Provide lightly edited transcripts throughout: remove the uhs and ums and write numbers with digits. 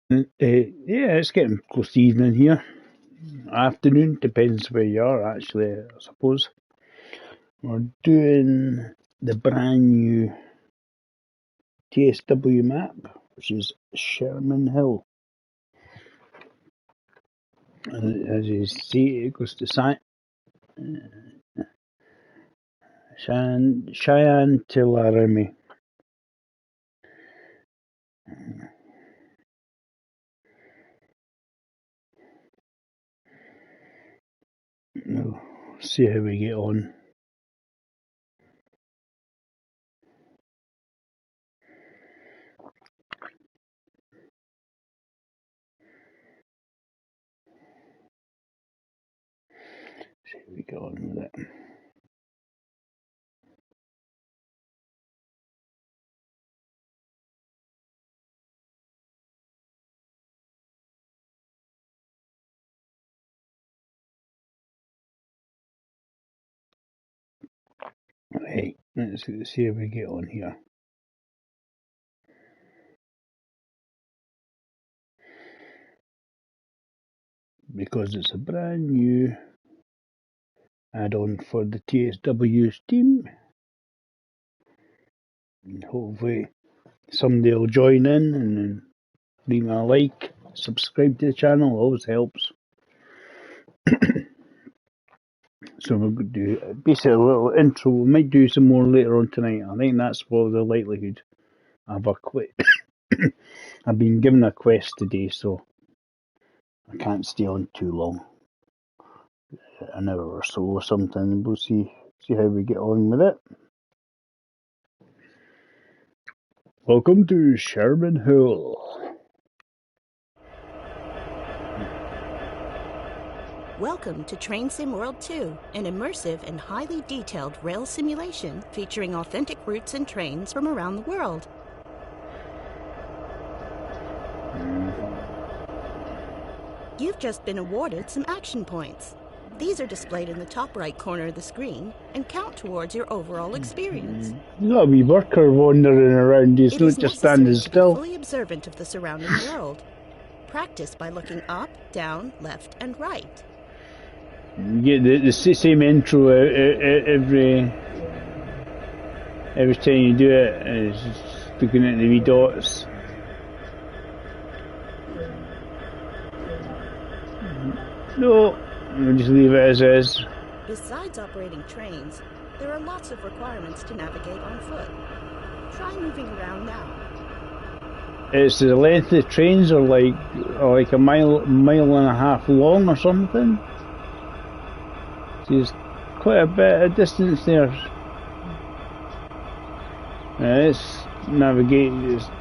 Yeah, it's getting close to evening here. Afternoon, depends where you are, actually, I suppose. We're doing the brand new TSW map, which is Sherman Hill. And as you see, it goes to Cheyenne to Laramie. We'll see how we get on. See how we get on with it. Right, let's see how we get on here. Because it's a brand new add-on for the TSW Steam. And hopefully somebody will join in and leave me a like, subscribe to the channel, always helps. So we're going to do basically a little intro. We might do some more later on tonight. I think that's probably the likelihood. I've been given a quest today, so I can't stay on too long. An hour or so or something. We'll see how we get on with it. Welcome to Sherman Hill. Welcome to Train Sim World 2, an immersive and highly detailed rail simulation featuring authentic routes and trains from around the world. You've just been awarded some action points. These are displayed in the top right corner of the screen and count towards your overall experience. You got a wee worker wandering around. He's not just standing still. Be fully observant of the surrounding world. Practice by looking up, down, left, and right. You get the same intro every time you do it. It's just looking at the wee dots. No, we'll just leave it as is. Besides operating trains, there are lots of requirements to navigate on foot. Try moving around now. It's the length of the trains are like a mile and a half long or something. So there's quite a bit of distance there. Let's navigate just.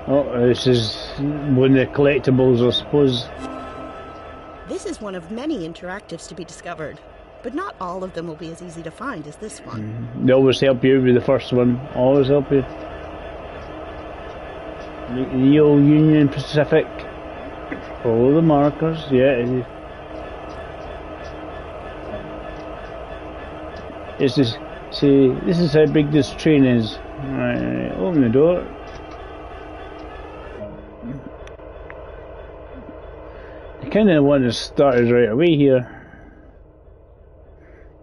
Oh, this is one of the collectibles, I suppose. This is one of many interactives to be discovered, but not all of them will be as easy to find as this one. They always help you with the first one. Always help you. The old Union Pacific. Follow the markers, yeah. This is, see, this is how big this train is. Right, open the door. I kind of want to start right away here.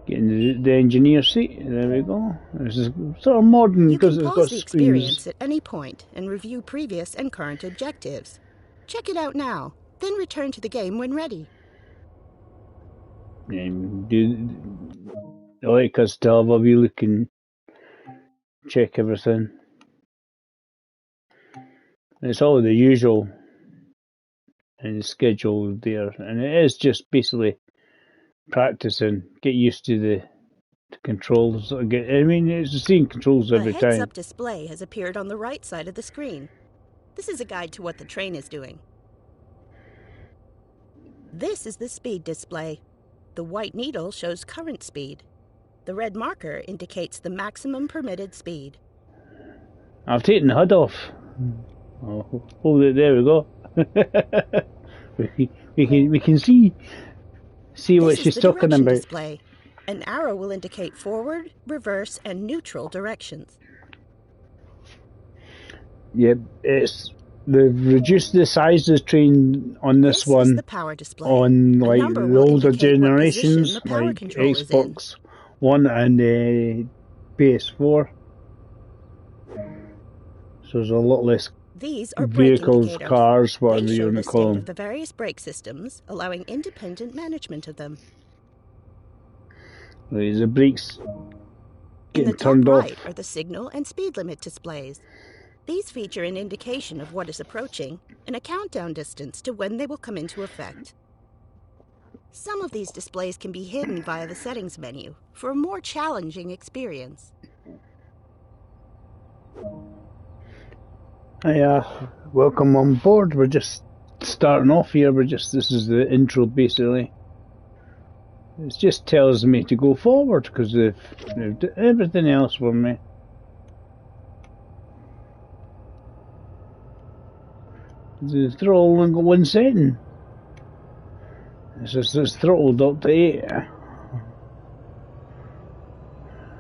Getting the engineer seat. There we go. This is sort of modern because it's got screens. You can pause the experience at any point and review previous and current objectives. Check it out now, then return to the game when ready. I like us to have a wee look and check everything. It's all the usual and schedule there, and it is just basically practicing, get used to the controls. I mean, it's the same controls every time. A heads-up display has appeared on the right side of the screen. This is a guide to what the train is doing. This is the speed display. The white needle shows current speed. The red marker indicates the maximum permitted speed. I've taken the HUD off. Oh, there we go. we can see what she's talking about. Display. An arrow will indicate forward, reverse, and neutral directions. Yep, they've reduced the size of the train on this This is the one power display. on A like number the will older indicate what position generations, the power like control is in. Xbox One and PS4. So there's a lot less These are brake vehicles, indicators. cars, They whatever you show want the to call state them. of the various brake systems, allowing independent management of them. The brakes In the getting top turned off. right are the signal and speed limit displays. These feature an indication of what is approaching and a countdown distance to when they will come into effect. Some of these displays can be hidden via the settings menu for a more challenging experience. Hi, welcome on board. We're just starting off here. This is the intro basically. It just tells me to go forward because they've done everything else for me. The throttle only got one setting. It's throttled up to 8. I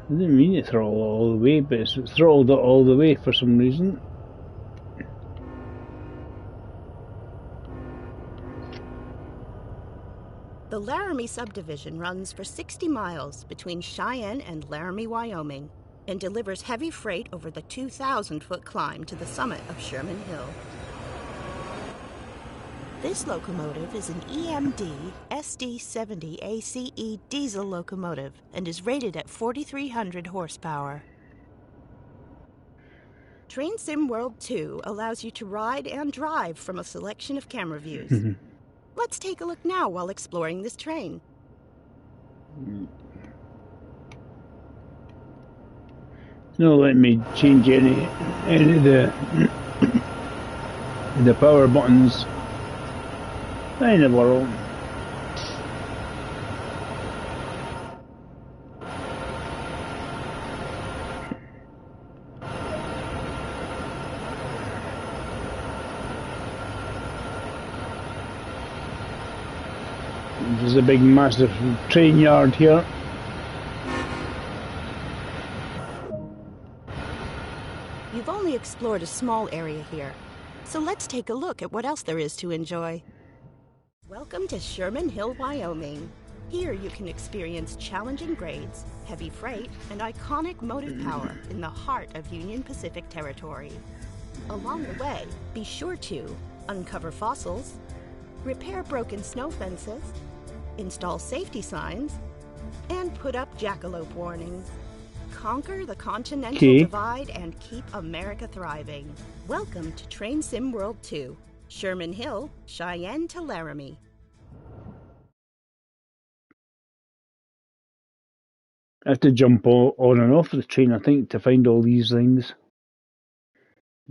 didn't mean to throttle all the way, but it's throttled it all the way for some reason. The Laramie subdivision runs for 60 miles between Cheyenne and Laramie, Wyoming, and delivers heavy freight over the 2,000-foot climb to the summit of Sherman Hill. This locomotive is an EMD SD70 ACE diesel locomotive and is rated at 4,300 horsepower. Train Sim World 2 allows you to ride and drive from a selection of camera views. Let's take a look now while exploring this train. No, let me change any of the power buttons in the world. There's a big massive train yard here. You've only explored a small area here, so let's take a look at what else there is to enjoy. Welcome to Sherman Hill, Wyoming. Here you can experience challenging grades, heavy freight, and iconic motive power in the heart of Union Pacific Territory. Along the way, be sure to uncover fossils, repair broken snow fences, install safety signs, and put up jackalope warnings. Conquer the Continental Divide and keep America thriving. Welcome to Train Sim World 2, Sherman Hill, Cheyenne to Laramie. I have to jump on and off the train, I think, to find all these things.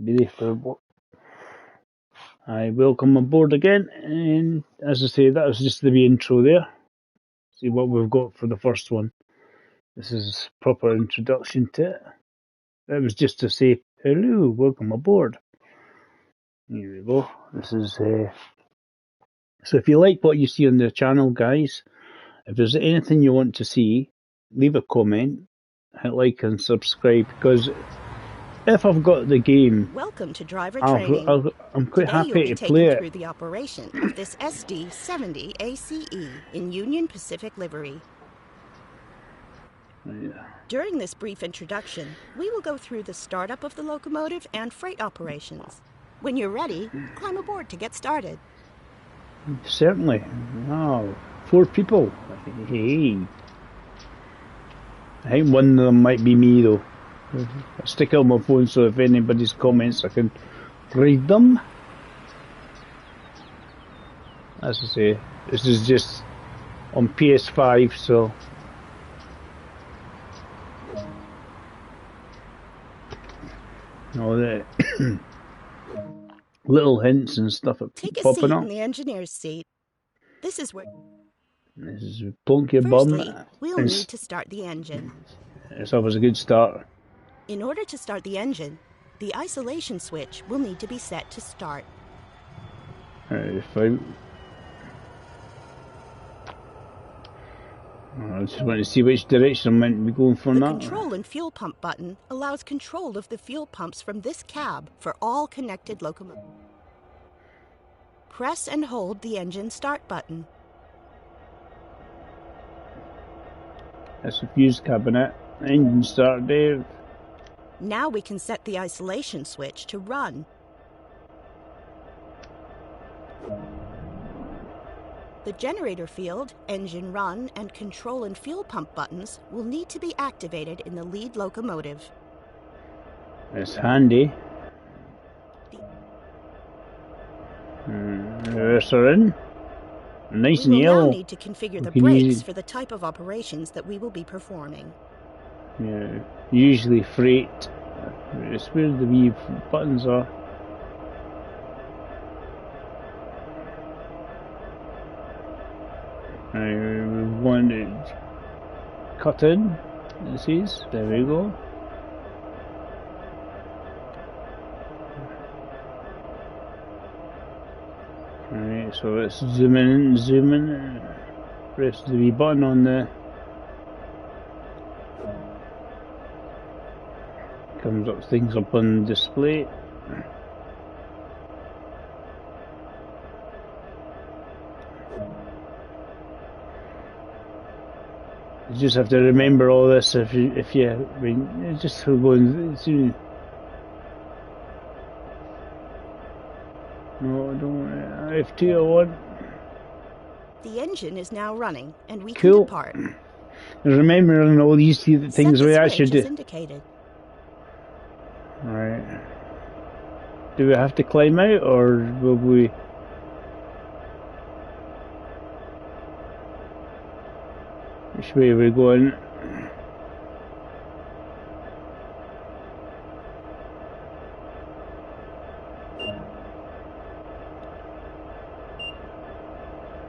Be there for what? I welcome aboard again, and as I say, that was just the wee intro there. See what we've got for the first one. This is proper introduction to it. That was just to say hello, welcome aboard. Here we go. This is so if you like what you see on the channel, guys, if there's anything you want to see, leave a comment, hit like and subscribe, because if I've got the game, Welcome to driver training. I'm quite Today happy you'll be to play taken it. through the operation of this SD70 ACE in Union Pacific livery. Yeah. During this brief introduction, we will go through the startup of the locomotive and freight operations. When you're ready, climb aboard to get started. Certainly. Wow. 4 people. Hey. I think one of them might be me though. I'll stick out my phone so if anybody's comments I can read them. As I say, this is just on PS5, so all the little hints and stuff that keep Take a popping seat up. in the engineer's seat. This is where... This is plonk your Firstly, bum. we'll need to start the engine. It's always a good start. In order to start the engine, the isolation switch will need to be set to start. If I I just want to see which direction I'm meant to be going for The now. control and fuel pump button allows control of the fuel pumps from this cab for all connected locomotives. Press and hold the engine start button. That's the fuse cabinet. Engine start, Dave. Now we can set the isolation switch to run. The generator field, engine run, and control and fuel pump buttons will need to be activated in the lead locomotive. It's handy. Reverser in. Nice and We will now yellow. need to configure the can brakes use it. for the type of operations that we will be performing. Yeah, usually freight. It's where the wee buttons are. We want it cut in. It says. There we go. Alright, so let's zoom in, zoom in. Press the wee button on the. Comes up, things up on display. You just have to remember all this if you, I mean, just going through. No, I don't want it. F2 I want. The engine is now running, and we Cool. can depart. Remembering all these things Set the we switch actually as do. indicated. Right. Do we have to climb out, or will we? Which way are we going?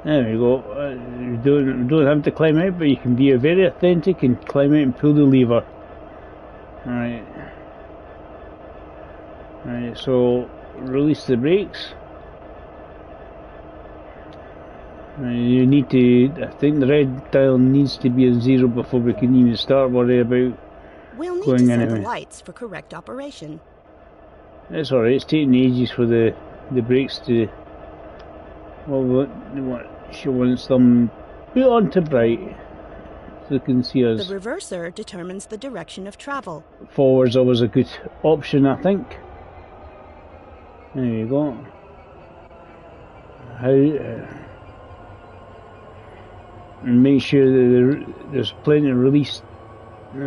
There we go. You don't have to climb out, but you can be very authentic and climb out and pull the lever. Alright. Alright, so release the brakes. You need to, I think the red dial needs to be a 0 before we can even start worrying about We'll need to going set the anyway. lights for correct operation. It's alright, it's taking ages for the brakes to, well, she wants them put on to bright so they can see us. The reverser determines the direction of travel. Forward's always a good option, I think. There you go. And make sure that there's plenty of release. How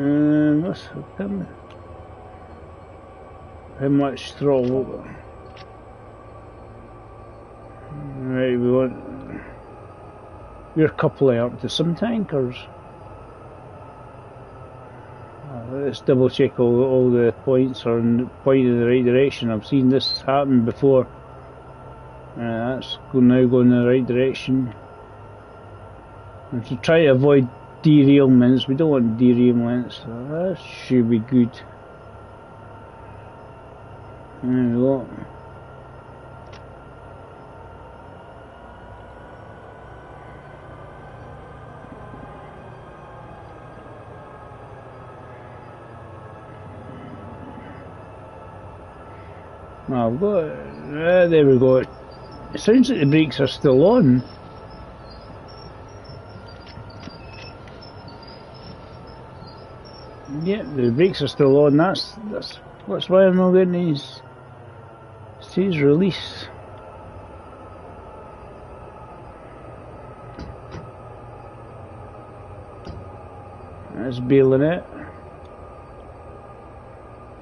much throttle? Right, we want. We're coupling up to some tankers. Let's double check all the points are pointing in the right direction. I've seen this happen before. That's now going in the right direction. And to try to avoid derailments, we don't want derailments. So that should be good. There we go. Well, I've got, there we go. It sounds like the brakes are still on. Yeah, the brakes are still on. That's why I'm not getting these. Says release. That's bailing it.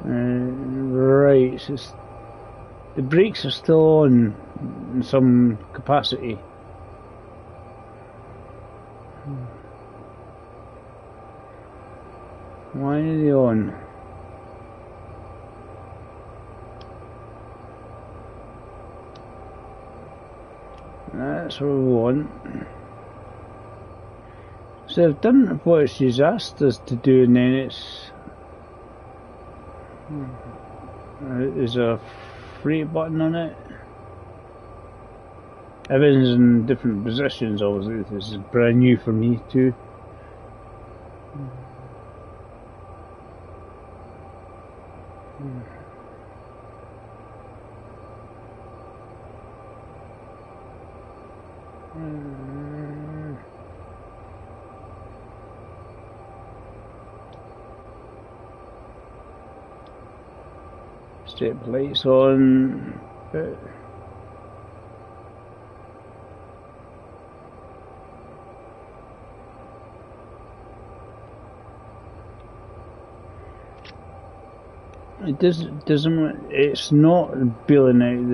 Right, so the brakes are still on in some capacity. Why are they on? That's what we want. So I've done what she's asked us to do, and then it's there's a free button on it. Everything's in different positions, obviously. This is brand new for me too. Strip lights on. It doesn't. It's not bailing out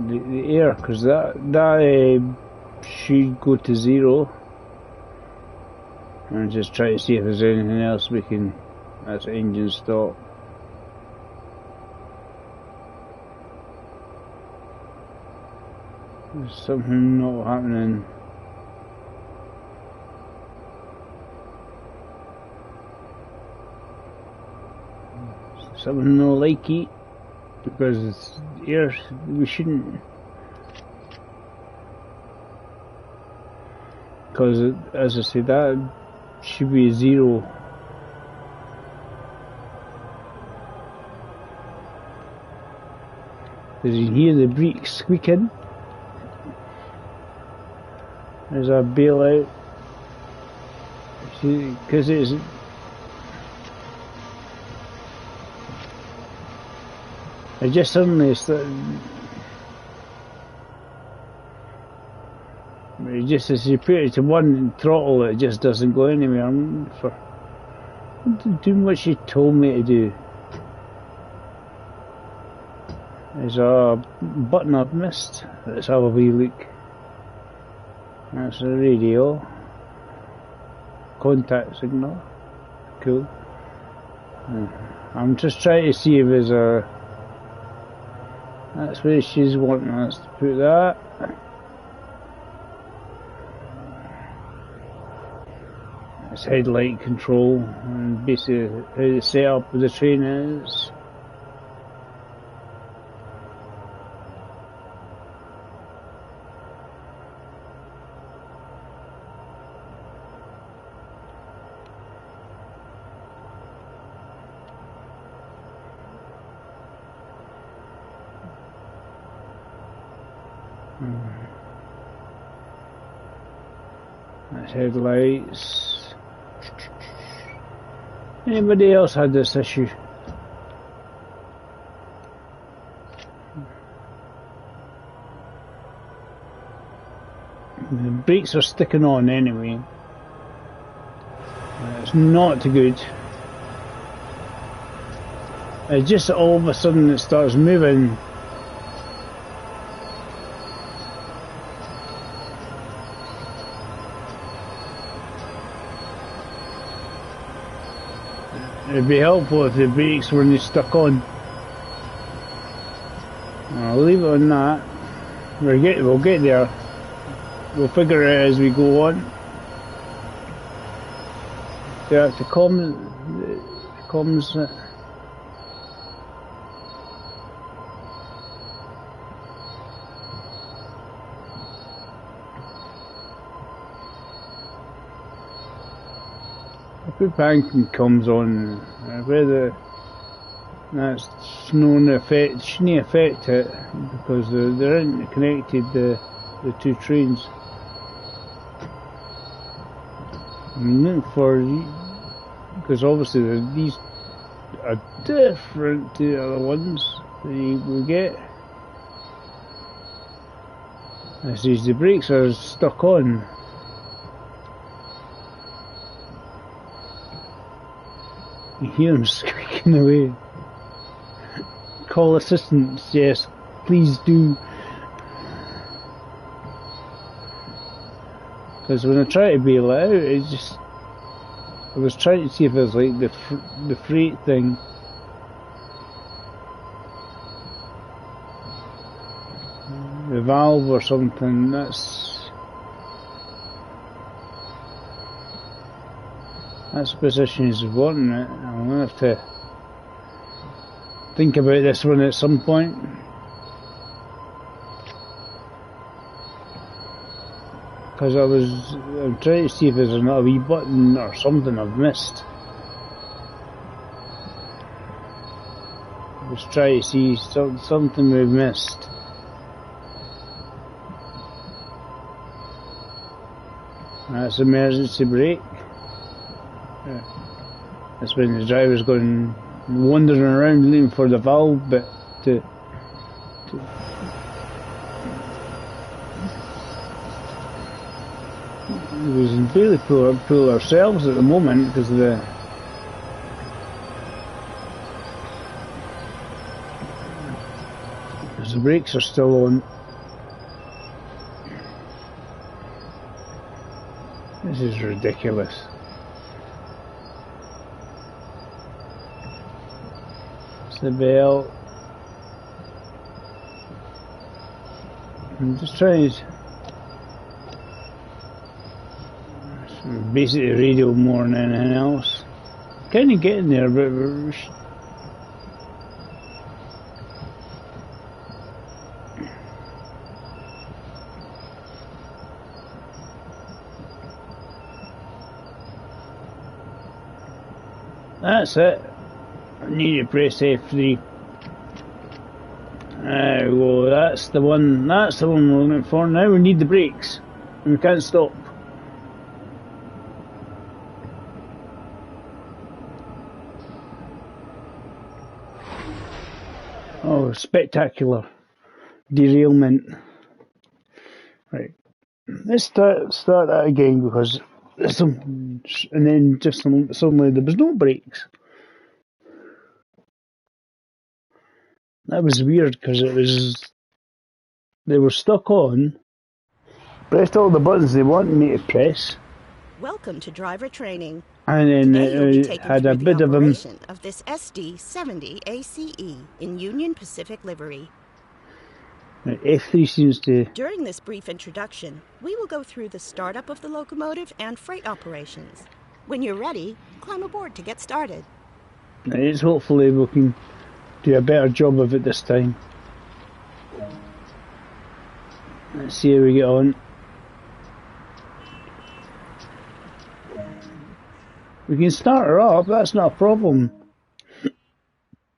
the air, because that should go to 0. And just try to see if there's anything else we can. That's engine stop. There's something not happening. Something no like it, because it's air. We shouldn't. Because as I say, that should be a 0. Because you hear the brakes squeaking. There's a bailout. Because it's. It just suddenly it just as you put it to one throttle, it just doesn't go anywhere. For doing what she told me to do. There's a button I've missed. Let's have a wee look. That's the radio. Contact signal. Cool. I'm just trying to see if there's a. That's where she's wanting us to put that. It's headlight control and basically how the setup of the train is. That's headlights. Anybody else had this issue? The brakes are sticking on anyway. It's not good. It just all of a sudden it starts moving. It'd be helpful if the brakes weren't stuck on. I'll leave it on that. We'll get there. We'll figure it out as we go on. Yeah, the comms. If banking comes on, whether that's shouldn't affect it, because they're interconnected, the two trains. I mean, because obviously these are different to the other ones that you will get. As the brakes are stuck on. You hear them squeaking away. Call assistance, yes, please do. Because when I try to bail it out, it's just. I was trying to see if there's like the freight thing. The valve or something, that's the position he's wanting it. I'm going to have to think about this one at some point. Because I'm trying to see if there's another wee button or something I've missed. Just try to see something we've missed. That's emergency brake. That's when the driver's going wandering around looking for the valve, but we can barely pull ourselves at the moment because the brakes are still on. This is ridiculous. It's the bell. I'm just trying to basically radio more than anything else. Kind of getting there, but that's it. I need to press F3. There we go, that's the one we're looking for. Now we need the brakes. And we can't stop. Oh, spectacular derailment. Right. Let's start that again because there's some, and then just suddenly there was no brakes. That was weird because they were stuck on, pressed all the buttons they wanted me to press. Welcome to driver training. And then Today you'll be taken had through a the bit of operation of this SD70 ACE in Union Pacific livery. F3 seems to. During this brief introduction, we will go through the startup of the locomotive and freight operations. When you're ready, climb aboard to get started. It's hopefully we can do a better job of it this time. Let's see how we get on. We can start her up, that's not a problem.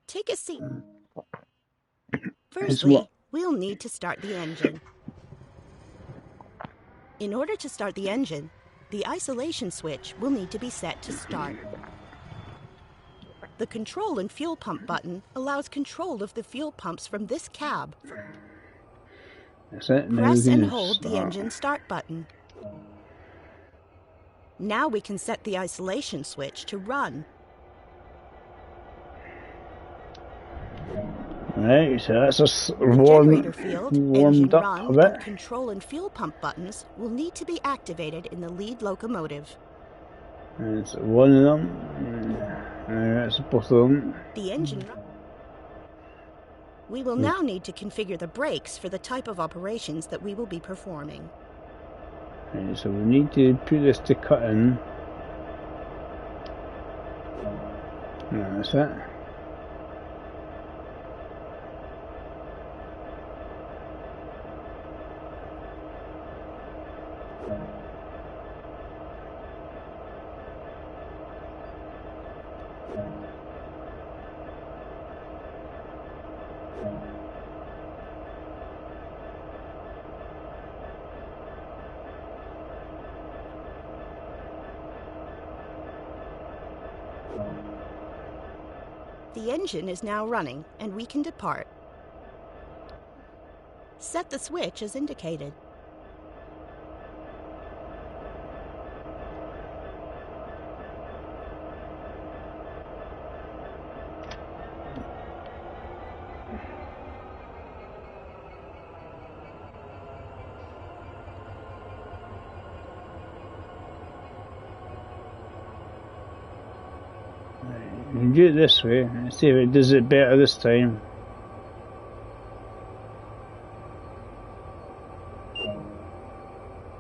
Take a seat. Firstly, we'll need to start the engine. In order to start the engine, the isolation switch will need to be set to start. The control and fuel pump button allows control of the fuel pumps from this cab. That's it. Press and hold the engine start button. Now we can set the isolation switch to run. Right, so that's a generator field, engine up run, a bit. and control and fuel pump buttons will need to be activated in the lead locomotive. That's one of them. That's both of them. The engine run. We will now need to configure the brakes for the type of operations that we will be performing. Right, so we need to put this to cut in. That's it. The engine is now running, and we can depart. Set the switch as indicated. We can do it this way. Let's see if it does it better this time.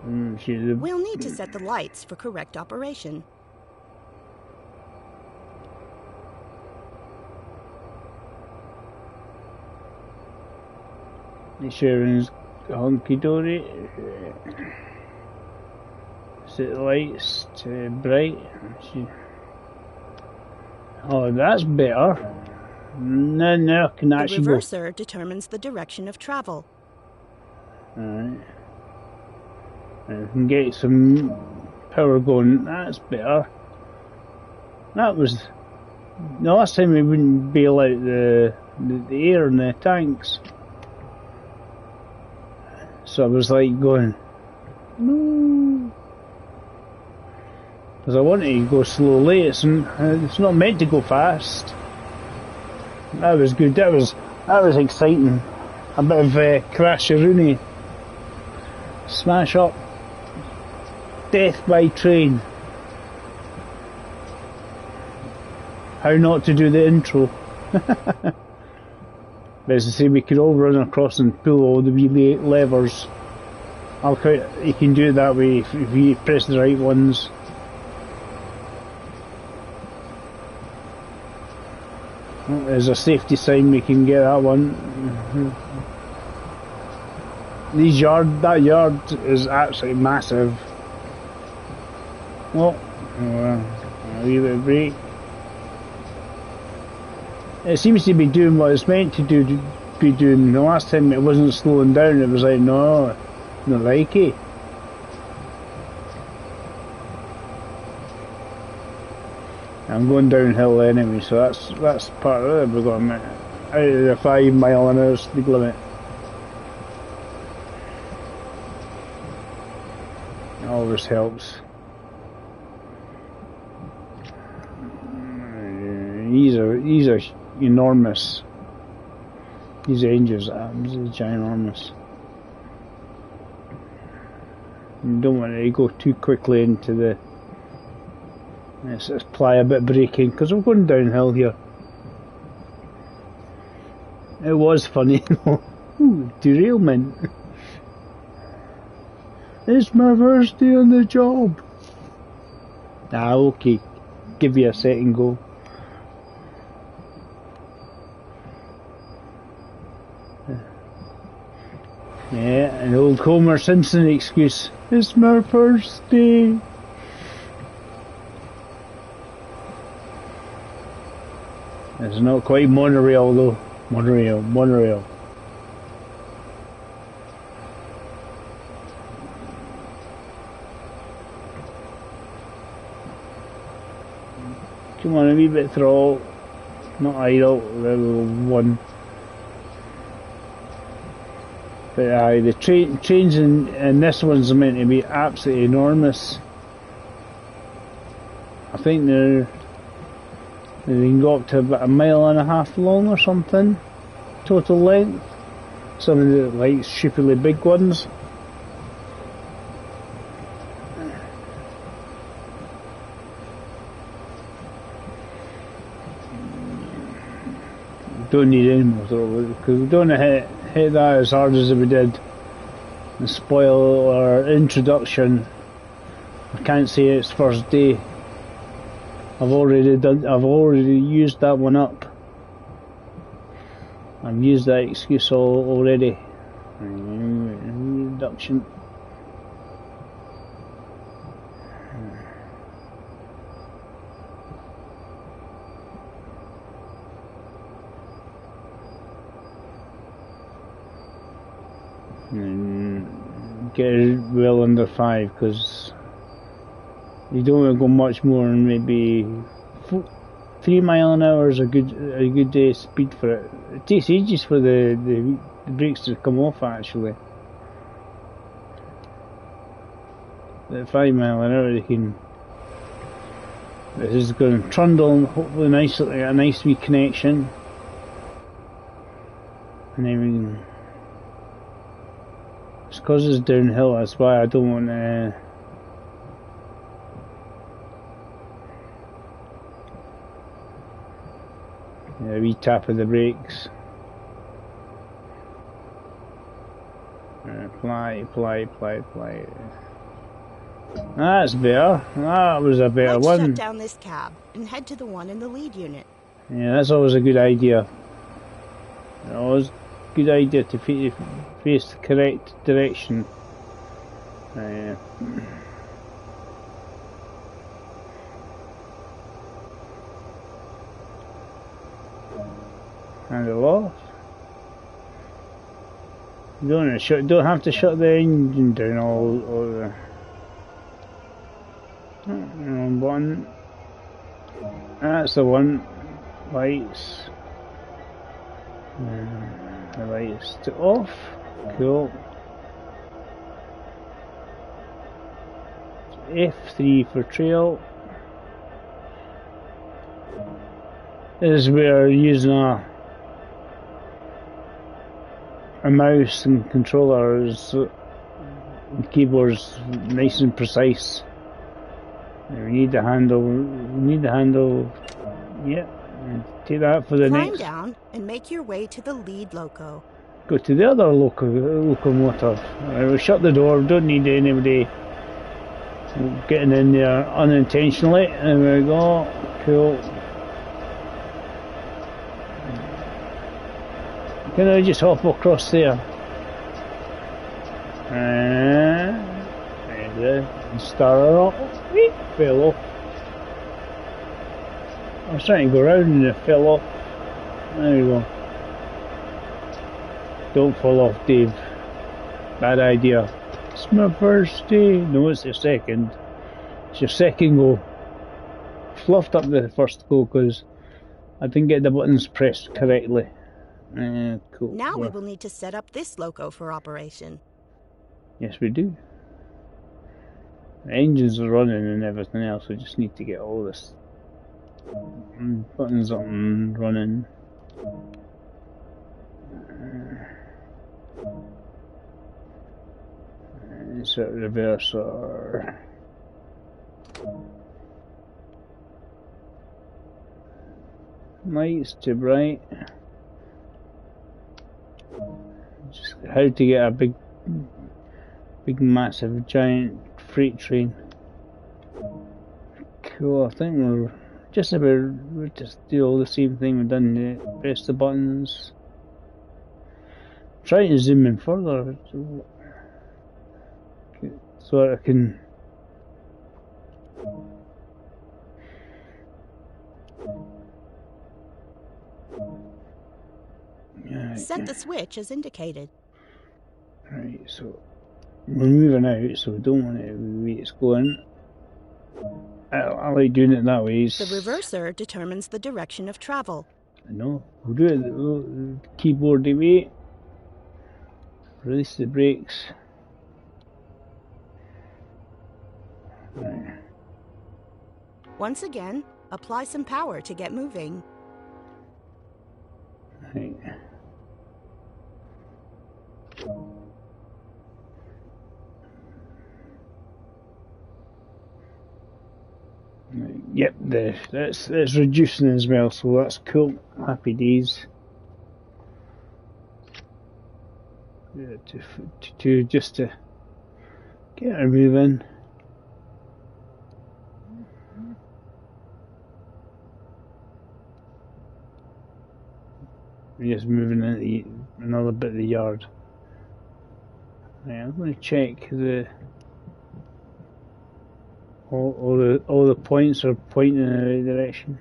We'll need to set the lights for correct operation. Sherman's hunky-dory. Set the lights to bright. Oh, that's better. Now I can actually go. The reverser determines the direction of travel. Alright. I can get some power going. That's better. That was... The last time we wouldn't bail out the air in the tanks. So I was like going... No. Because I wanted to go slowly. It's not meant to go fast. That was good. That was exciting. A bit of Crasharoonie. Smash up. Death by train. How not to do the intro. But as I say, we could all run across and pull all the wee levers. You can do it that way if you press the right ones. There's a safety sign, we can get that one. That yard is absolutely massive. Oh, a wee bit of brake. It seems to be doing what it's meant to be doing. The last time it wasn't slowing down, it was like, no, not like it. I'm going downhill anyway, so that's part of it. We're going out of the 5 mile an hour speed limit. It always helps. These are enormous. These engines are ginormous. You don't want to go too quickly into the... Let's apply a bit of braking, because we're going downhill here. It was funny though. Ooh, derailment. It's my first day on the job. Ah, okay. Give you a second go. Yeah, an old Homer Simpson excuse. It's my first day. It's not quite monorail though. Monorail. Come on, a wee bit throttle. Not idle, level 1. But the trains in this one's meant to be absolutely enormous. I think they can go up to about 1.5 miles long or something, total length. Some of the like stupidly big ones. Don't need any more throttle because we don't hit that as hard as we did and spoil our introduction. I can't say it's first day. I've already used that one up. I've used that excuse already. Reduction. And get it well under 5 because you don't want to go much more than maybe 3 miles an hour is a good speed for it. It takes ages for the brakes to come off actually. At 5 miles an hour this is going to trundle hopefully nicely, a nice wee connection. And then it's because it's downhill, that's why I don't want to a wee tap of the brakes. Apply. That's better. That was a better one. Let's shut down this cab and head to the one in the lead unit. Yeah, that's always a good idea. Always a good idea to face the correct direction. Handle off. You don't have to shut the engine down all the wrong button. That's the one. Lights. The lights to off. Cool. F3 for trail. This is where using a mouse and controllers, the keyboard's nice and precise. We need the handle. Yep. Take that for the Climb next. down and make your way to the lead loco. Go to the other locomotive. We'll shut the door. Don't need anybody getting in there unintentionally. There we go. Cool. Can I just hop across there? There you go. And start her up. Whee! Fell off. I was trying to go around and it fell off. There you go. Don't fall off, Dave. Bad idea. It's my first day. No, it's your second. It's your second go. Fluffed up the first go because I didn't get the buttons pressed correctly. Cool. Now we will need to set up this loco for operation. Yes, we do. The engines are running and everything else. We just need to get all this buttons up and running. Insert reverser. Lights to bright. Just how to get a big massive giant freight train. Cool, I think we'll just do all the same thing we've done. Press the buttons. Try to zoom in further so I can Set the switch as indicated. Right, so we're moving out, so we don't want it the way it's going. I like doing it that way. The reverser determines the direction of travel. I know. We'll do it the keyboard way. Release the brakes. Right. Once again, apply some power to get moving. Right. Yep, that's reducing as well, so that's cool. Happy days. Yeah, just to get her moving. We're just moving into another bit of the yard. Right, I'm going to check the all the points are pointing in the right direction.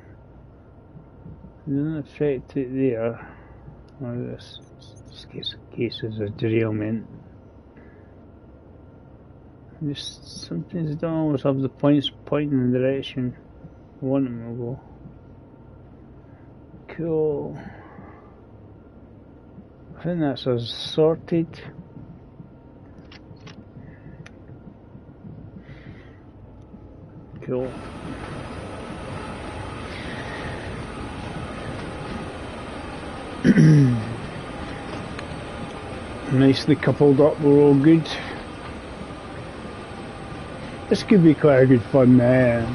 It doesn't affect it there. Or this case is a derailment. Just sometimes I don't always have the points pointing in the direction I want them to go. Cool. I think that's us sorted. Cool. Nicely coupled up, we're all good. This could be quite a good fun there.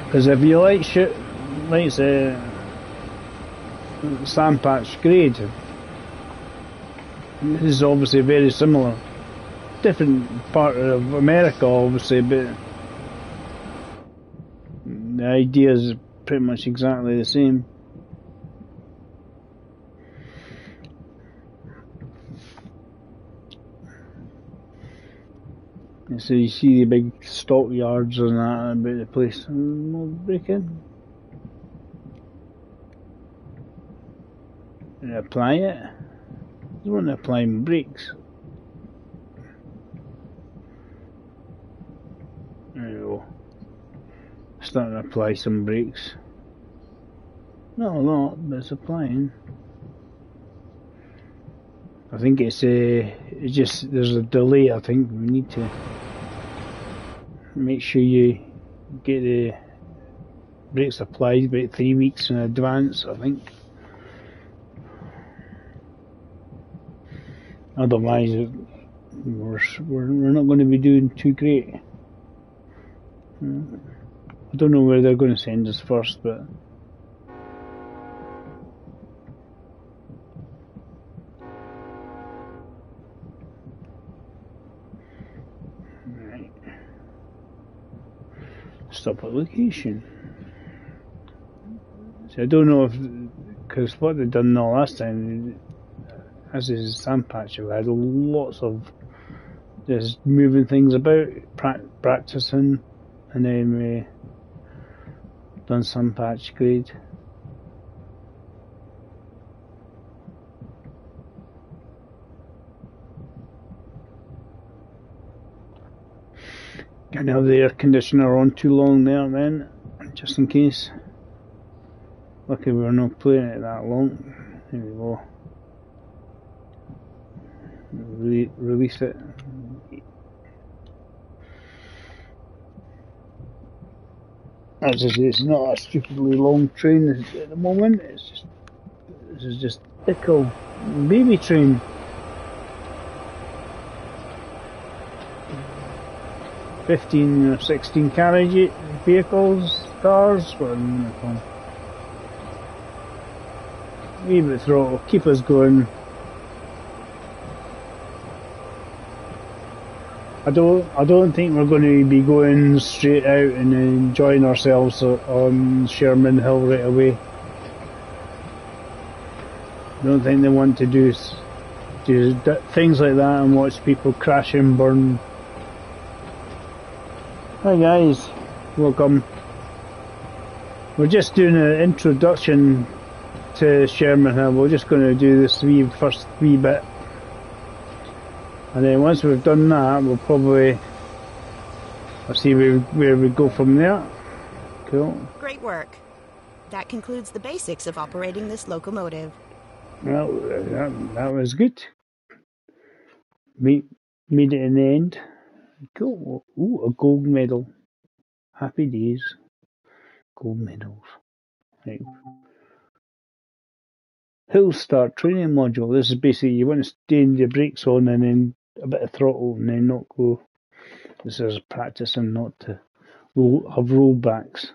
Because if you like shit, like say, sandpatch grade, this is obviously very similar. Different part of America, obviously, but the idea is pretty much exactly the same. And so you see the big stock yards and that about the place. We'll break in. and apply it. I don't want to apply my brakes. There we go. Starting to apply some brakes. Not a lot, but it's applying. I think it's just there's a delay. I think we need to make sure you get the brakes applied about 3 weeks in advance, I think. Otherwise, we're not going to be doing too great. I don't know where they're going to send us first, but right. Stop at location. So I don't know if, because what they've done the last time, as is a sand patch, I've had lots of just moving things about, practicing, and then we done some patch grade. Can't have the air conditioner on too long there then, just in case. Lucky we're not playing it that long. There we go. Release it. As I say, it's not a stupidly long train at the moment. This is just typical baby train. $15 or $16 carriage vehicles, cars, whatever you want to call them. Wee bit of throttle, keep us going. I don't think we're going to be going straight out and enjoying ourselves on Sherman Hill right away. I don't think they want to do things like that and watch people crash and burn. Hi guys, welcome. We're just doing an introduction to Sherman Hill. We're just going to do this first wee bit. And then once we've done that, we'll probably see where we go from there. Cool. Great work. That concludes the basics of operating this locomotive. Well, that was good. Made it in the end. Cool. Ooh, a gold medal. Happy days. Gold medals. Right. Hill start training module. This is basically you want to stay in your brakes on and then a bit of throttle and then not go. This is practicing not to have rollbacks.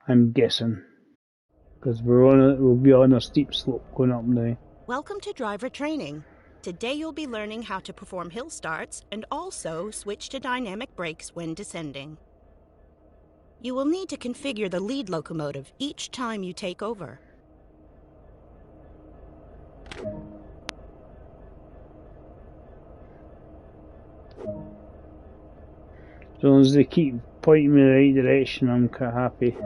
I'm guessing because we'll be on a steep slope going up now. Welcome to driver training. Today you'll be learning how to perform hill starts and also switch to dynamic brakes when descending. You will need to configure the lead locomotive each time you take over. As long as they keep pointing me in the right direction, I'm quite happy.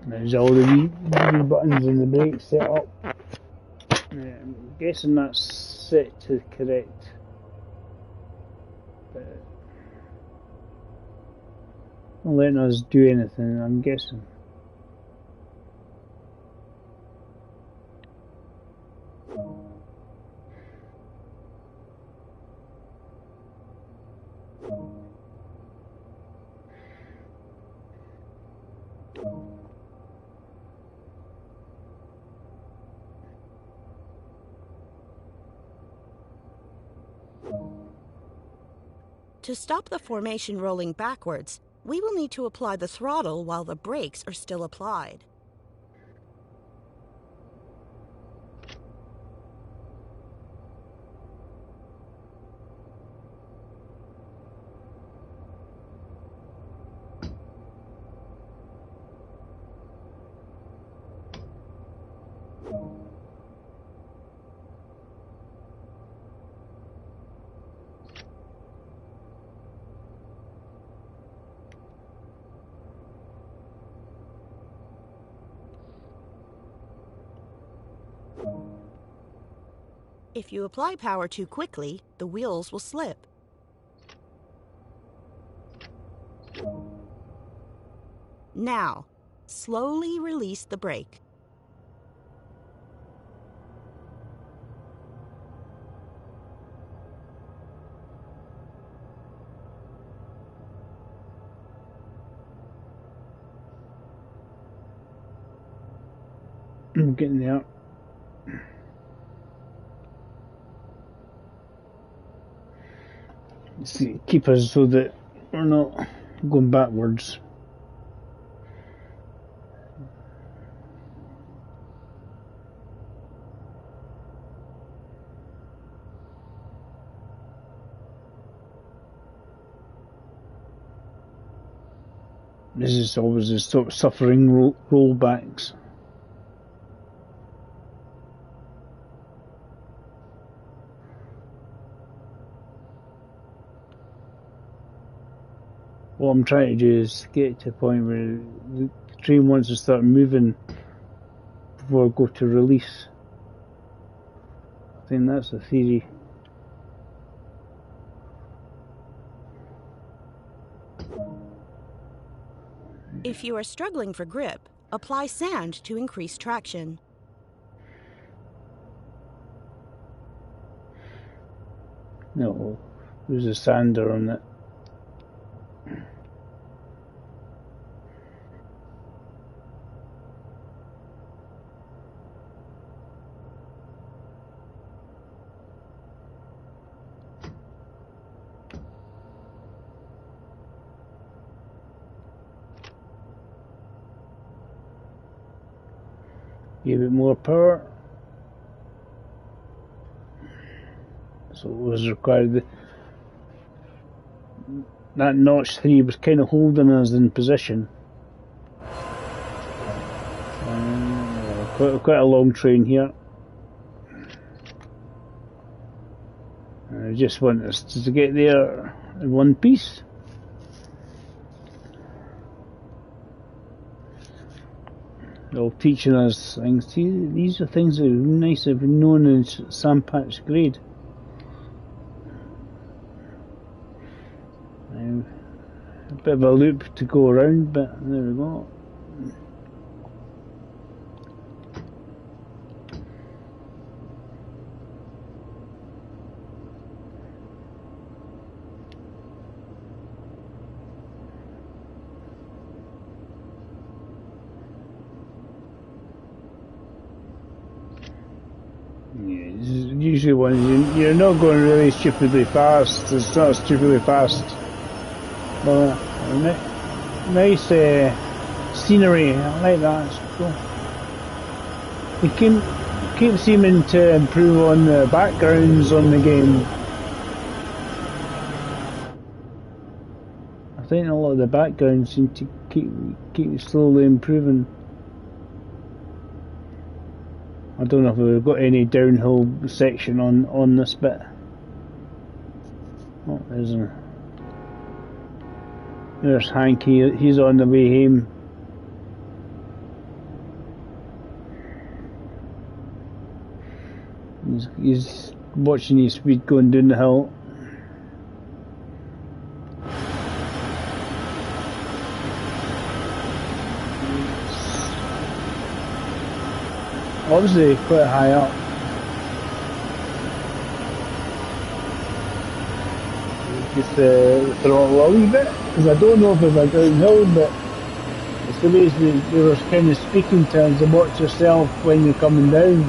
There's all the wee buttons in the brake set up. I'm guessing that's set to correct. But not letting us do anything, I'm guessing. To stop the formation rolling backwards, we will need to apply the throttle while the brakes are still applied. If you apply power too quickly, the wheels will slip. Now, slowly release the brake. I'm getting there. See, keep us so that we're not going backwards. This is always the suffering rollbacks. What I'm trying to do is get to a point where the train wants to start moving before I go to release. I think that's the theory. If you are struggling for grip, apply sand to increase traction. No, there's a sander on it. Give it more power. So it was required. That notch 3 was kind of holding us in position. Quite a long train here. I just want us to get there in one piece. They're all teaching us things. See, these are things that are nice if known as sandpatch grade. A bit of a loop to go around, but there we go. Usually when you're not going really stupidly fast, it's not stupidly fast. But nice scenery, I like that, it's cool. They keep seeming to improve on the backgrounds on the game. I think a lot of the backgrounds seem to keep slowly improving. I don't know if we've got any downhill section on this bit. Oh, there's Hank, he's on the way home. He's watching his speed going down the hill. Obviously quite high up. Just throttle a wee bit, because I don't know if it's a downhill, but it's the way they were kind of speaking to us, and watch yourself when you're coming down.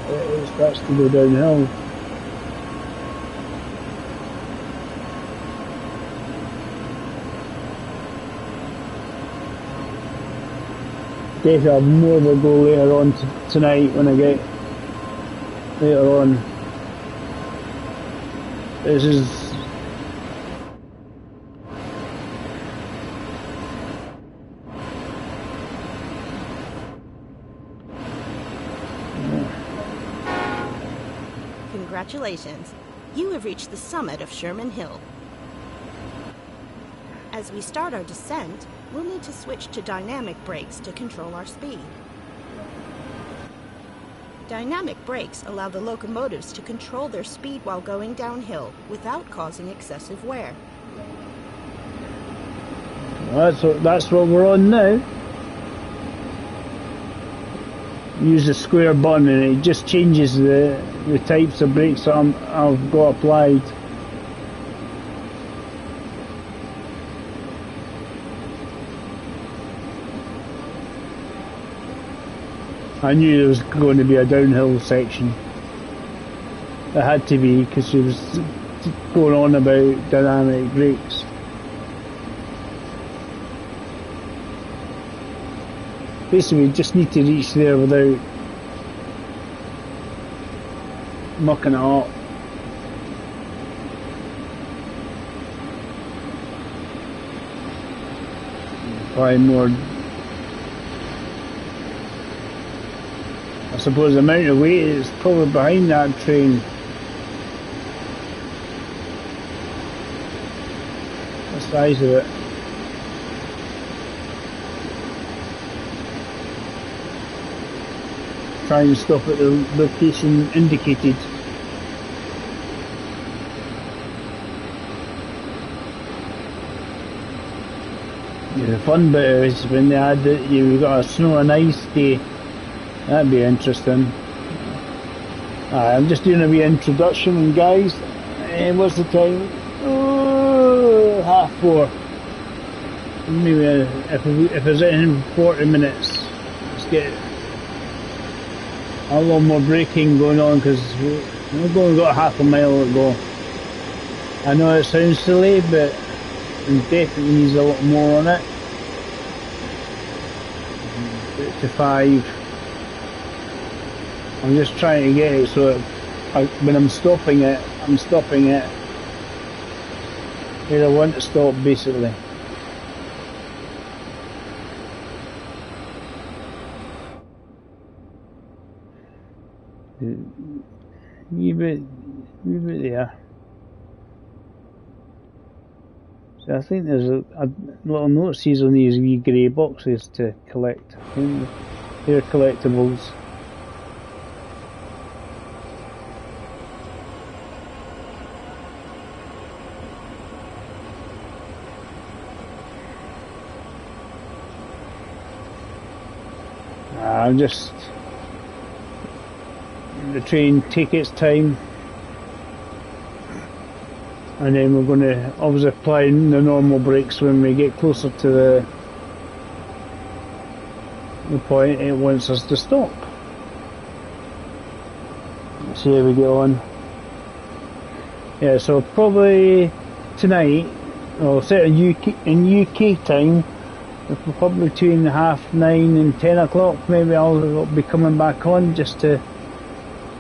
It starts to go downhill. Definitely have more of a go later on tonight when I get later on. This is Congratulations, you have reached the summit of Sherman Hill. As we start our descent, we'll need to switch to dynamic brakes to control our speed. Dynamic brakes allow the locomotives to control their speed while going downhill without causing excessive wear. That's what we're on now. Use the square button and it just changes the types of brakes that I've got applied. I knew there was going to be a downhill section. It had to be because she was going on about dynamic brakes. Basically, we just need to reach there without mucking it up. Probably more. I suppose the amount of weight is probably behind that train. The size of it. Try and stop at the location indicated. Yeah, the fun bit is when they add that you've got a snow and ice day. That'd be interesting. I'm just doing a wee introduction, guys. And what's the time? Oh, 4:30. Maybe if it's in 40 minutes, let's get a lot more braking going on because we've only got half a mile to go. I know it sounds silly, but it definitely needs a lot more on it. To 5. I'm just trying to get it so when I'm stopping it where I want to stop, basically. Wee bit there. So I think there's a little notices on these wee grey boxes to collect. I think they're collectibles. I'm just the train take its time, and then we're going to obviously apply the normal brakes when we get closer to the point it wants us to stop. Let's see how we get on. Yeah, so probably tonight, or certainly in UK time, probably between 9:30 and 10 o'clock, maybe I'll be coming back on just to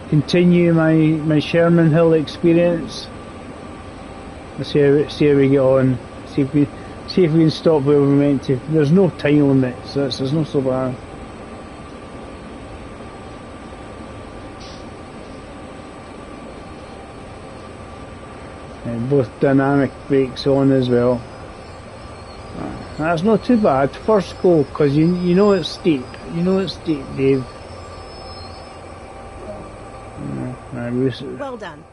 continue my Sherman Hill experience. Let's see how we get on. See if we can stop where we're meant to. There's no time limit, so there's no so bad. And both dynamic brakes on as well. That's not too bad. First go, because you know it's steep. You know it's steep, Dave. Well done.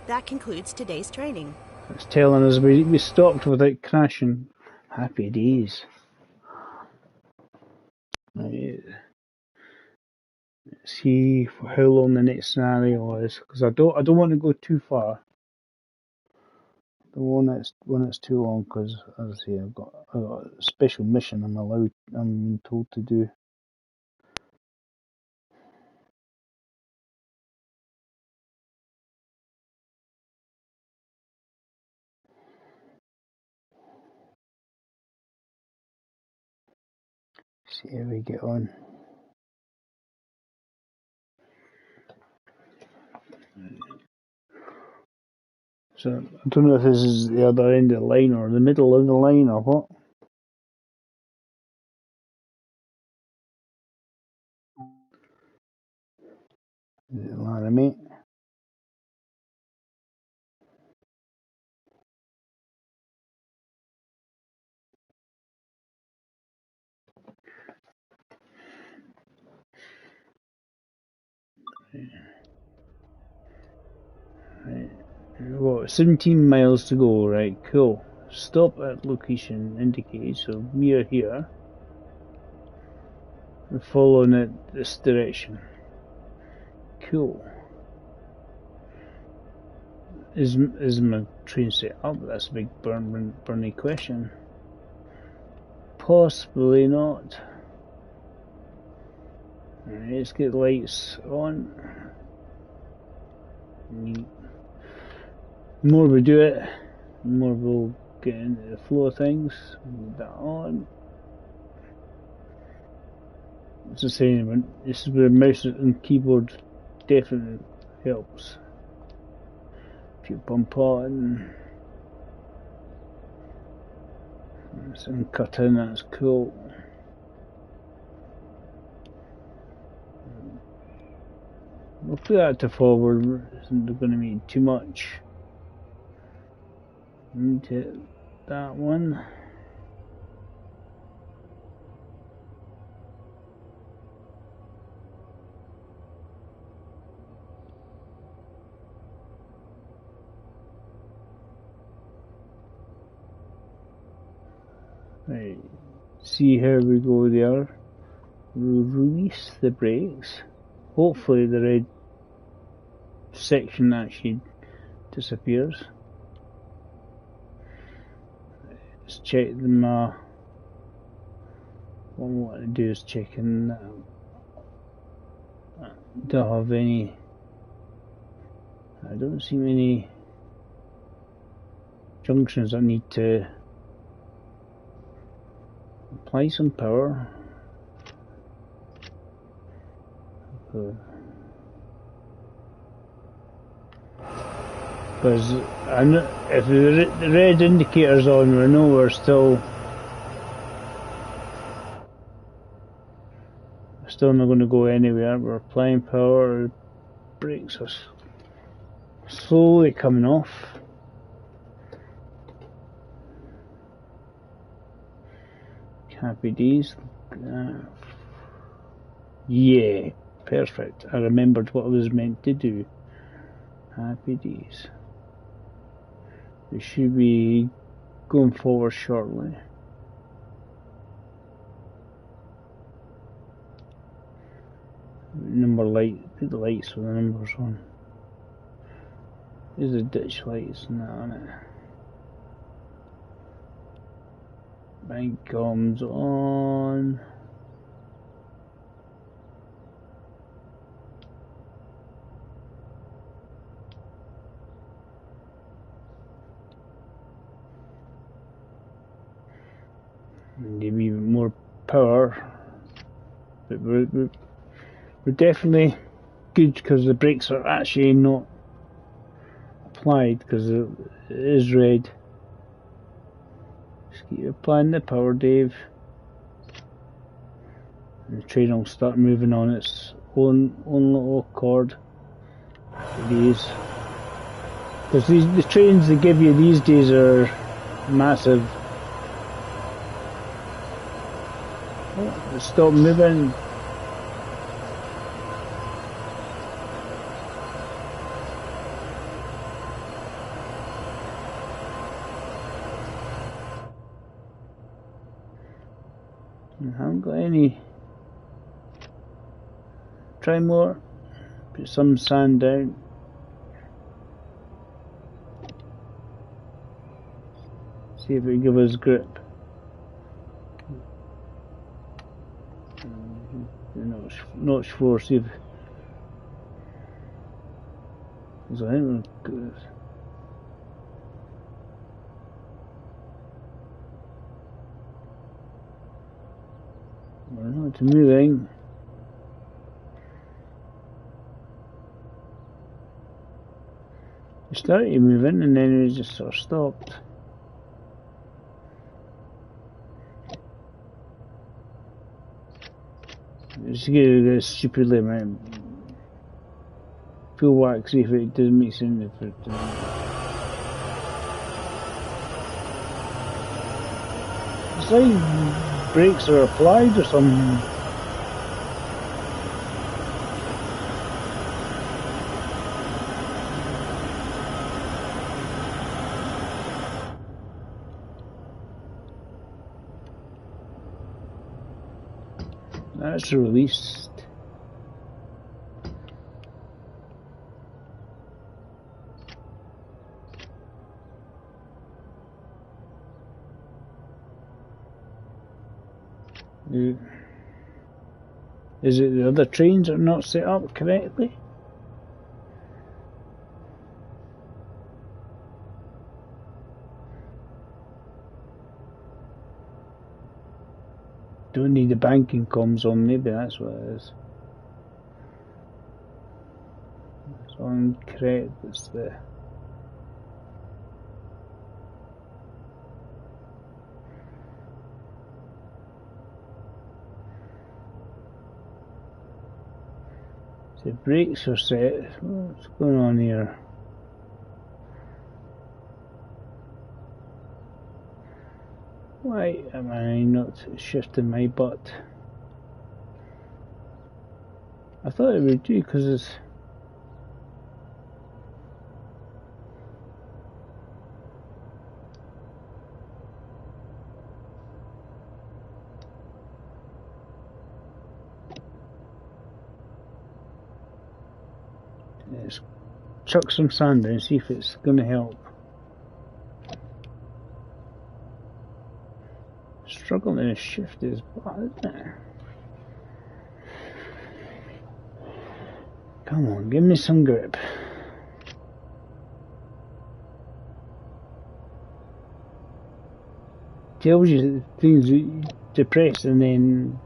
That concludes today's training. It's telling us we stopped without crashing. Happy days. Right. Let's see how long the next scenario is, because I don't want to go too far. The one that's too long, because as I say, I've got a special mission I'm told to do. See how we get on. So I don't know if this is the other end of the line or the middle of the line or what. Is it Laramie? Right. We've got 17 miles to go, right, cool. Stop at location indicated, so we are here. We're following it this direction. Cool. Is my train set up? That's a big burning question. Possibly not. Right, let's get lights on. The more we do it, the more we'll get into the flow of things. Move that on. It's the same. This is where mouse and keyboard definitely helps. If you bump on, and cut in, that's cool. We'll put that to forward. Isn't going to be too much. Need to hit that one. Right, see how we go there. We'll release the brakes. Hopefully the red section actually disappears. Let's check them. What I want to do is check in. Don't have any. I don't see many junctions I need to apply some power. Because if the red indicator's on, we know we're still not going to go anywhere. We're applying power. Brakes are slowly coming off. Happy days. Yeah, perfect. I remembered what I was meant to do. Happy days. We should be going forward shortly. Number light, put the lights with the numbers on. There's the ditch lights and that on it. Bank comes on. Need even more power, but we're definitely good because the brakes are actually not applied because it is red. Just keep applying the power, Dave, and the train will start moving on its own little accord. These, because the trains they give you these days are massive. Oh, stop moving. I haven't got any. Try more. Put some sand down. See if it give us grip. Notch 4, see if. So I think we're good. We're not moving. We started moving and then we just sort of stopped. Just get it stupidly, man. Full whack, see if it doesn't make sense. If it doesn't. It's like brakes are applied or something. That's released. Is it the other trains are not set up correctly? Don't need the banking comms on, maybe that's what it is. It's on correct, it's the... The brakes are set. What's going on here? Why am I not shifting my butt? I thought it would do because it's... Let's chuck some sand in and see if it's going to help. Struggling to shift his butt, isn't it? Come on, give me some grip. Tells you things to press and then...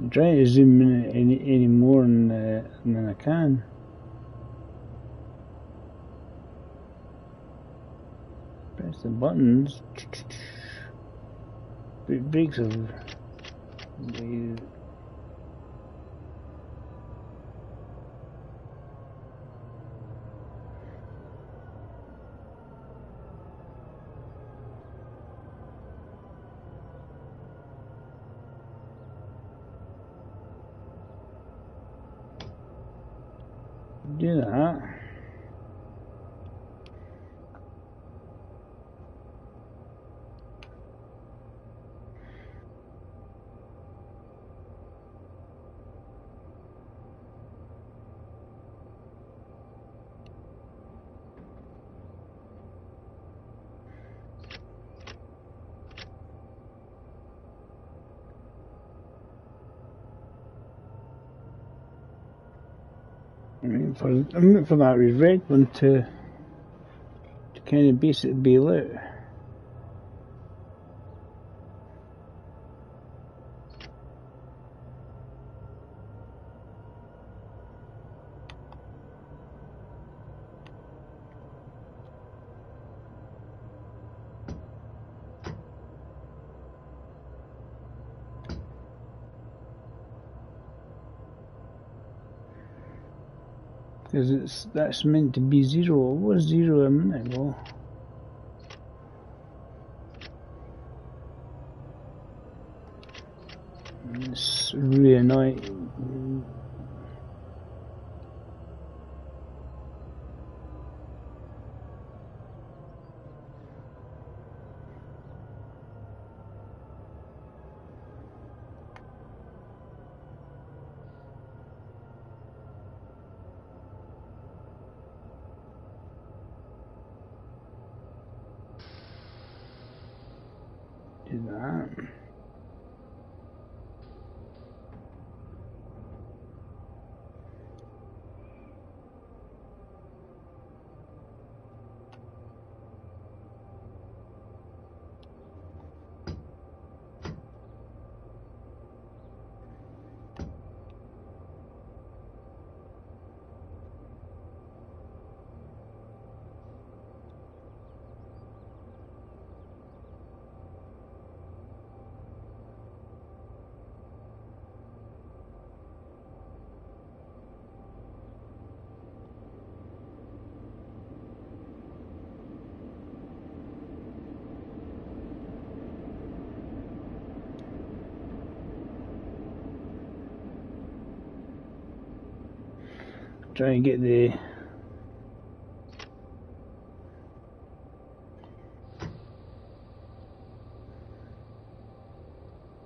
I'm trying to zoom in any more than I can. Press the buttons. Brakes are... Do that. I'm waiting for that red one to kind of basically bail out. Because that's meant to be zero. It was zero a minute ago. It's really annoying. Do that. Try and get the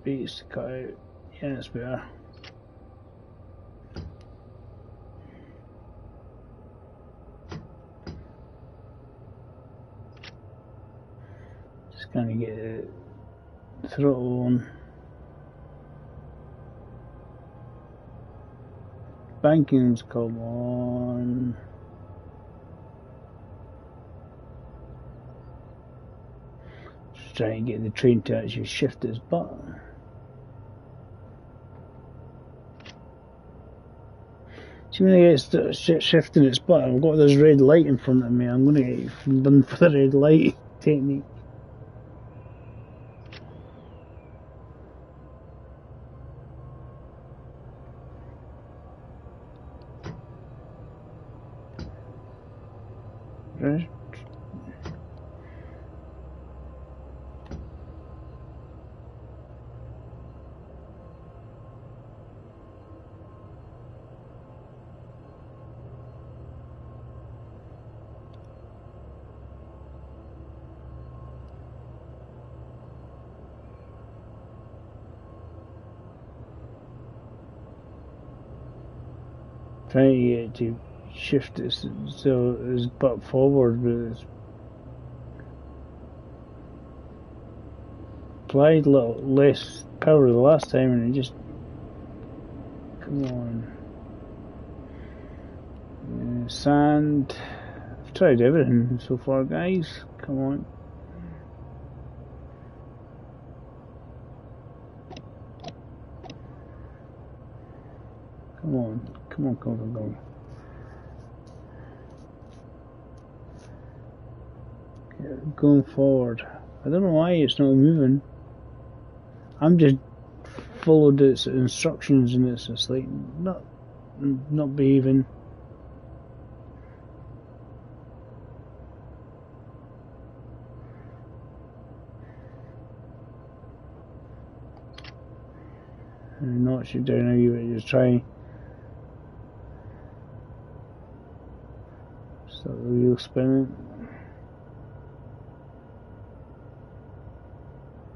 base to cut out. Yeah, that's better. Just gonna get the throttle on. Banking's come on. Just try and get the train to actually shift its butt. See, when it gets shifting its butt, I've got this red light in front of me. I'm going to get done for the red light technique. Right. Trying to get it to shift it so it's butt forward, but it's applied a little less power the last time and it just... Come on. Sand. I've tried everything so far, guys. Come on. Come on. Come on, come on, come on. Okay, going forward. I don't know why it's not moving. I'm just followed its instructions and it's just like not behaving. And notch it down a wee bit, just try. Start the wheel spinning.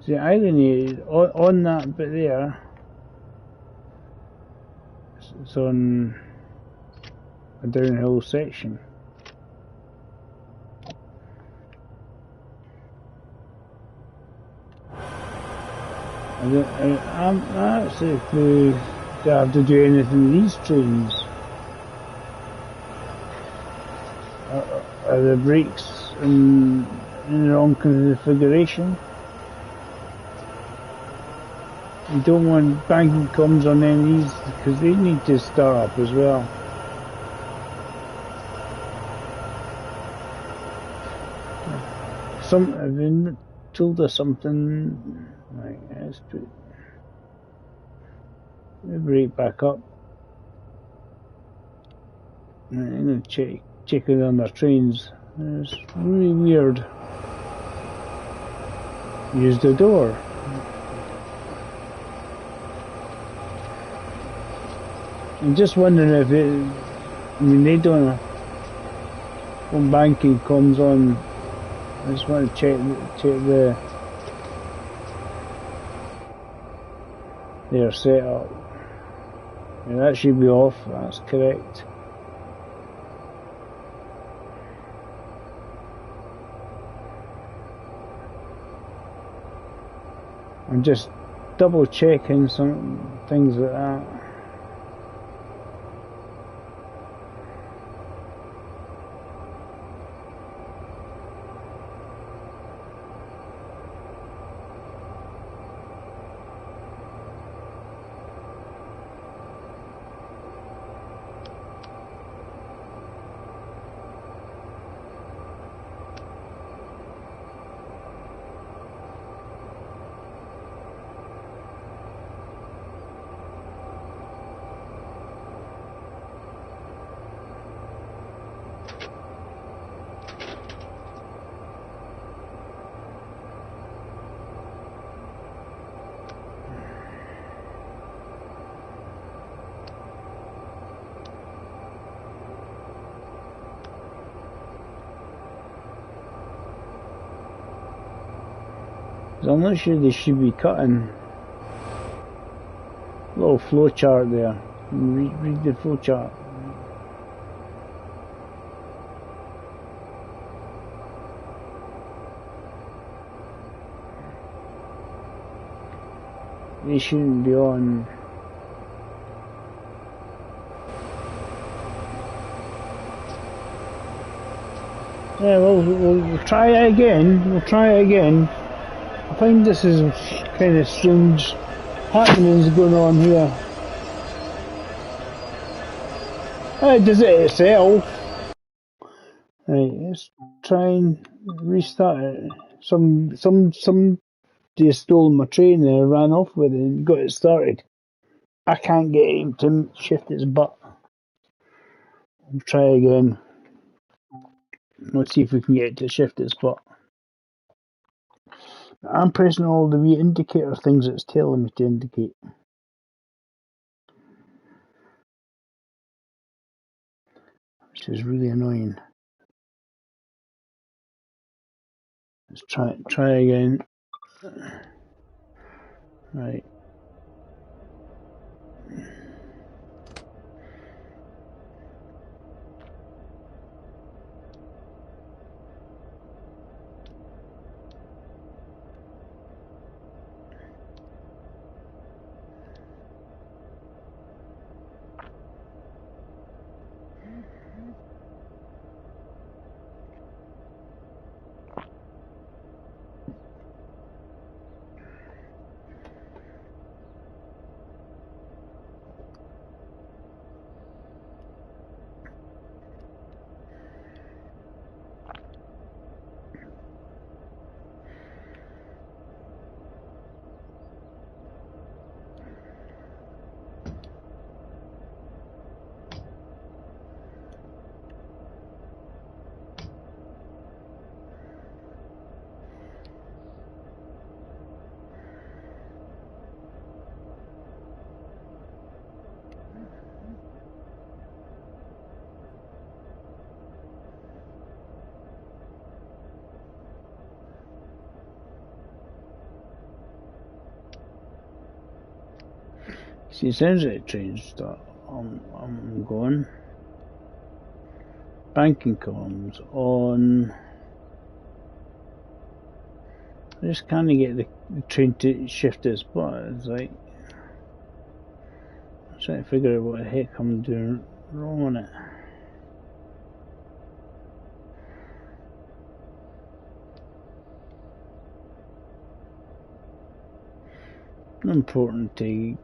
See, irony on that bit there, it's on a downhill section. I'm actually do I have to do anything in these trains? Are the brakes in the wrong configuration? You don't want banking comes on any of these because they need to start up as well. Have been told us something. Right, let's put the brake back up. Right, I'm going to check it on their trains. It's really weird. Use the door. I'm just wondering if they don't know when banking comes on. I just want to check their setup. Yeah, that should be off, that's correct. I'm just double checking some things like that. So I'm not sure they should be cutting. Little flow chart there. Read the flow chart. They shouldn't be on. Yeah, we'll try it again. We'll try it again. I find this is kind of strange happenings going on here. It does it itself. Right, let's try and restart it. Somebody stole my train and ran off with it and got it started. I can't get him to shift his butt. We'll try again. Let's see if we can get it to shift its butt. I'm pressing all the wee indicator things it's telling me to indicate. Which is really annoying. Let's try again. Right. See, it sounds like train start. I'm going. Banking columns on. I just can't get the train to shift its butt. It's like I'm trying to figure out what the heck I'm doing wrong on it. Important to.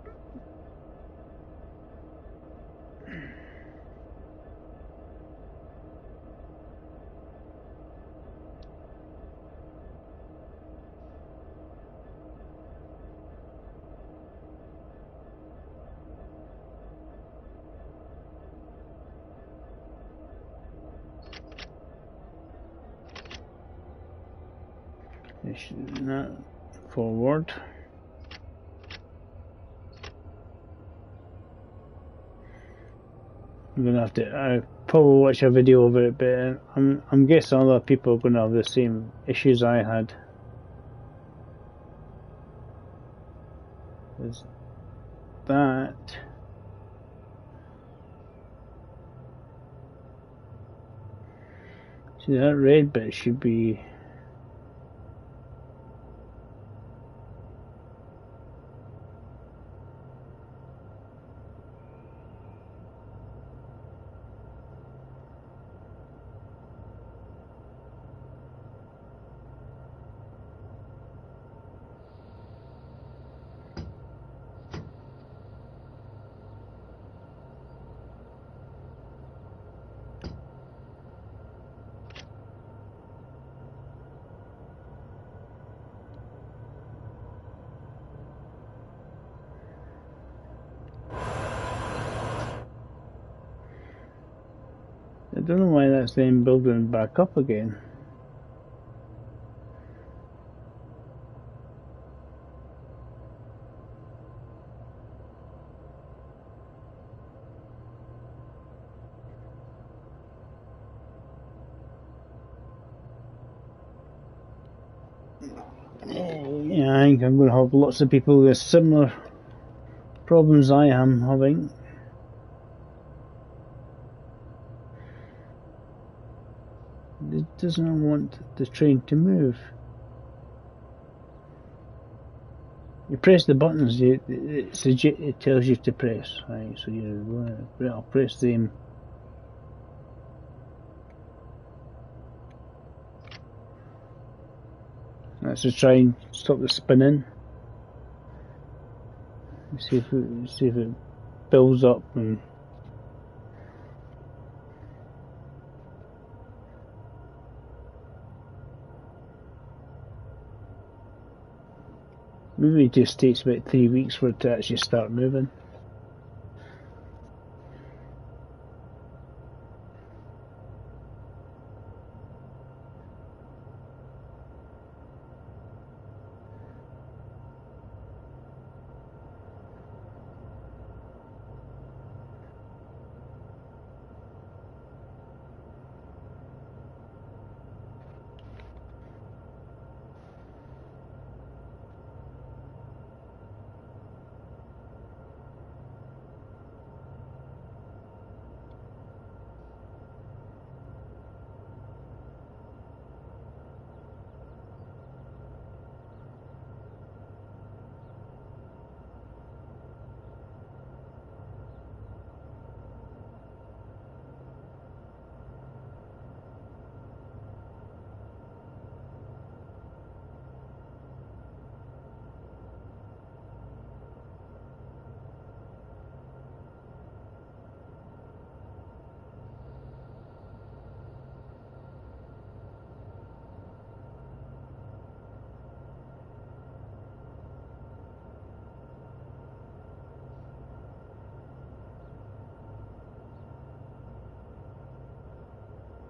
Not forward. I'm gonna have to probably watch a video of it, but I'm guessing other people are gonna have the same issues I had. Is that see that red bit should be. I don't know why that's then building back up again. Yeah, I think I'm going to have lots of people with similar problems I am having. It doesn't want the train to move. You press the buttons it tells you to press, right? So I'll press them. That's to try and stop the spinning. See if it builds up and maybe it just takes about 3 weeks for it to actually start moving.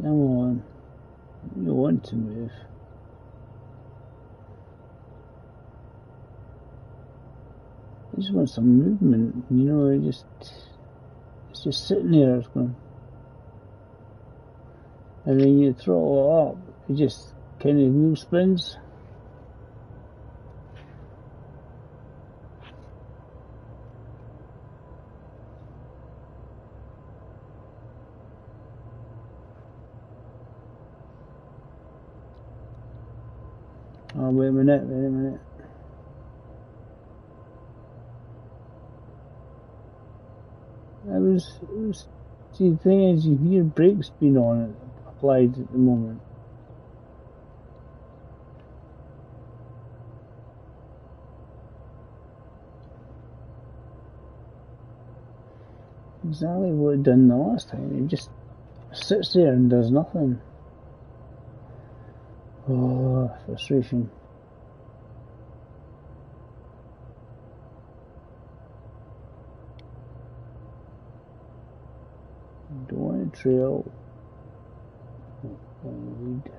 Come on, you want to move. I just want some movement, it's just sitting there, it's going, and then you throttle it up, it just kind of wheel spins. Oh, wait a minute. See, the thing is, you hear brakes being applied at the moment. Exactly what it done the last time. It just sits there and does nothing. Oh, frustration. Don't want to trail. Lead.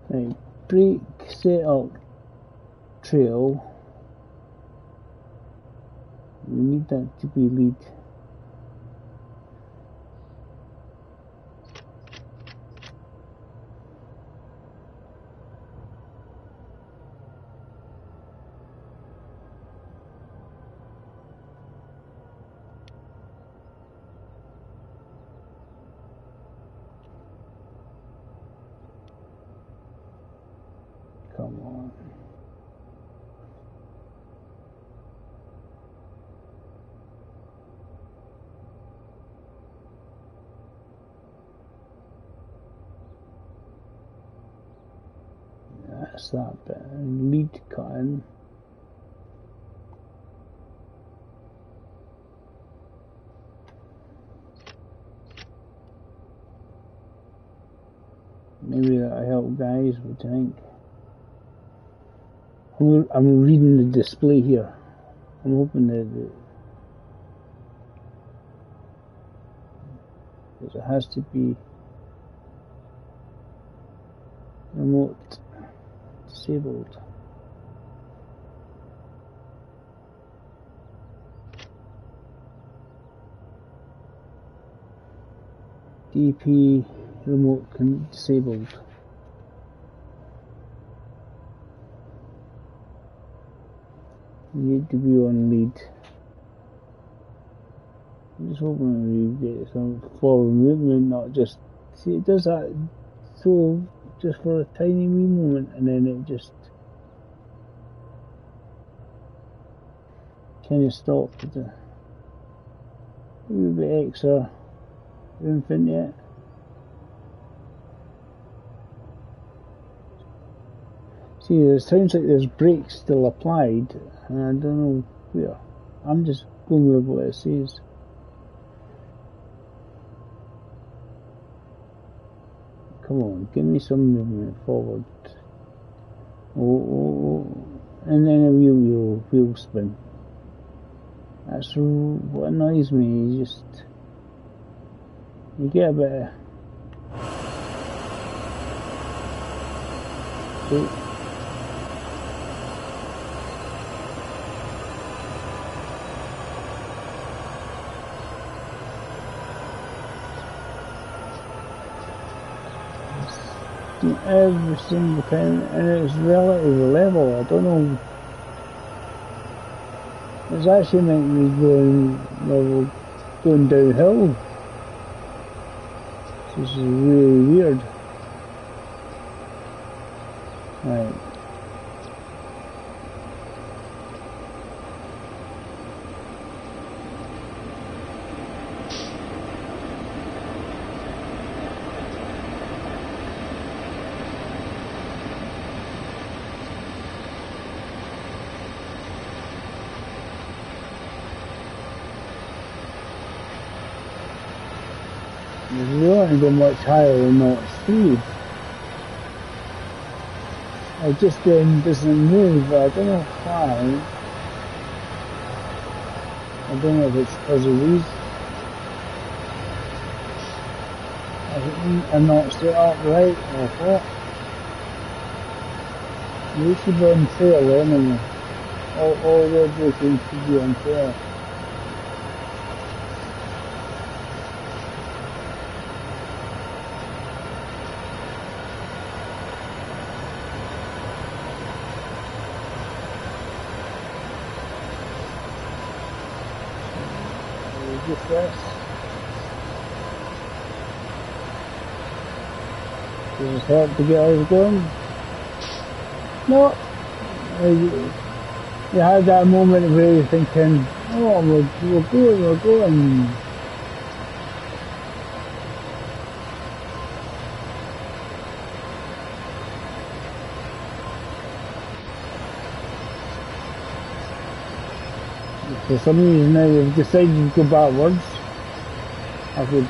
Right, brake setup trail. We need that to be lead. Come on. That's that bit. Lead cutting. Maybe that'll help, guys. What do you think? I'm reading the display here. I'm hoping that because it has to be remote disabled. DP remote disabled. You need to be on lead. I'm just hoping we get some forward movement, not just see it does that so just for a tiny wee moment and then it just kind of stopped with a wee bit extra room in it. See, it sounds like there's brakes still applied, and I don't know where. I'm just going with what it says. Come on, give me some movement forward. Oh. And then a wheel spin. That's what annoys me. You get a bit of. Every single time, and it's relatively level. I don't know. It's actually making me going downhill. This is really weird. Right. You don't go much higher than that speed. It just doesn't move. I don't know why. I don't know if it's because of these. I'm not set up right or what. You should be unfair anyway. All the braking should be unfair. Just this. Does it help to get us going? No. You had that moment where you're thinking, oh, we're going. For some reason now we've decided to go backwards. I could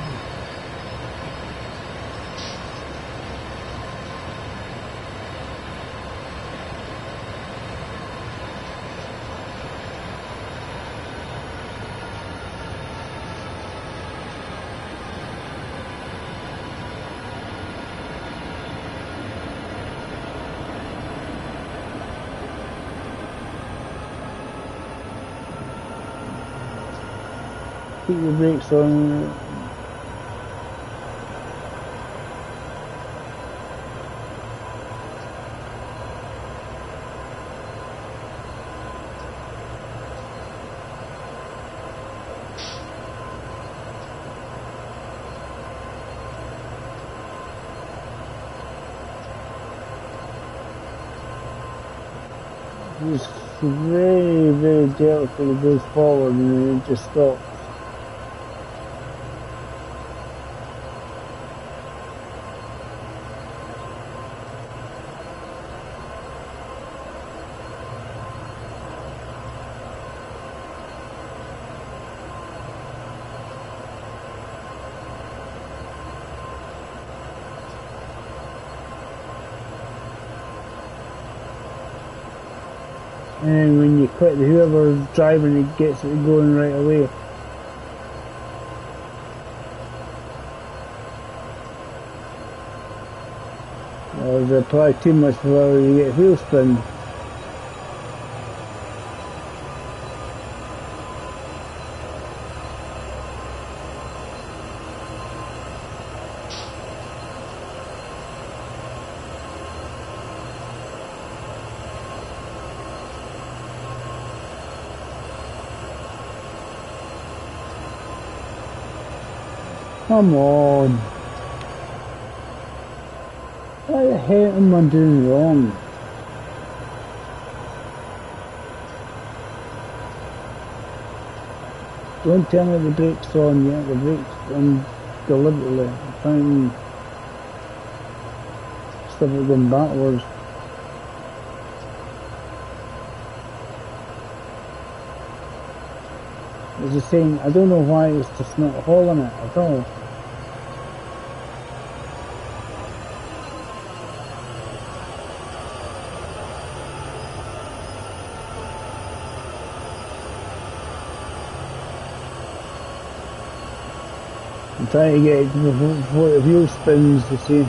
keep the brakes on. Just very, very delicately goes forward and then it just stops. And then when you quit, whoever's driving it gets it going right away. They apply too much for you get wheel spin. Come on. What the hell am I doing wrong? Don't tell me the brakes on yet. The brakes on deliberately. I'm trying to stop it going backwards. As I was saying, I don't know why it's just not hauling it at all. I'm trying to get it before the wheel spins to see.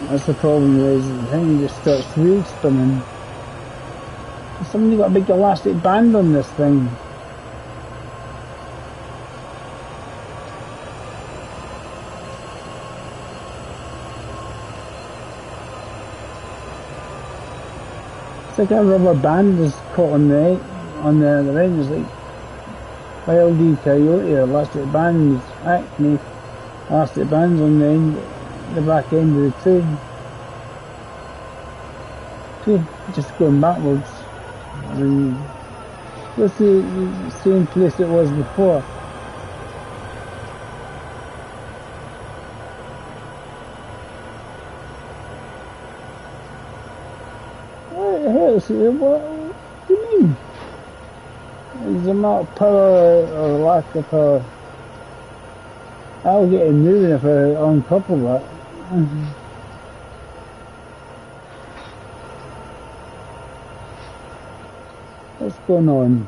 That's the problem is the thing just starts wheel spinning. Somebody got a big elastic band on this thing. It's like a rubber band is caught on the end. It's like Wild Coyote or elastic bands, Acme, elastic bands on the back end of the train. See, just going backwards. And that's the same place it was before. What the hell is it? What do you mean? Is there not power or lack of power? I'll get it moving if I uncouple that. What's going on?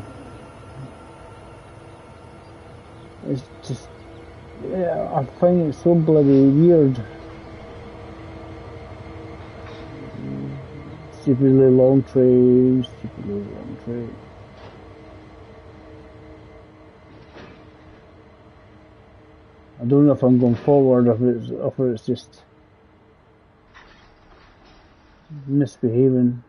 It's just, yeah, I find it so bloody weird. Stupidly long tray, stupidly long tray. I don't know if I'm going forward or if it's just misbehaving.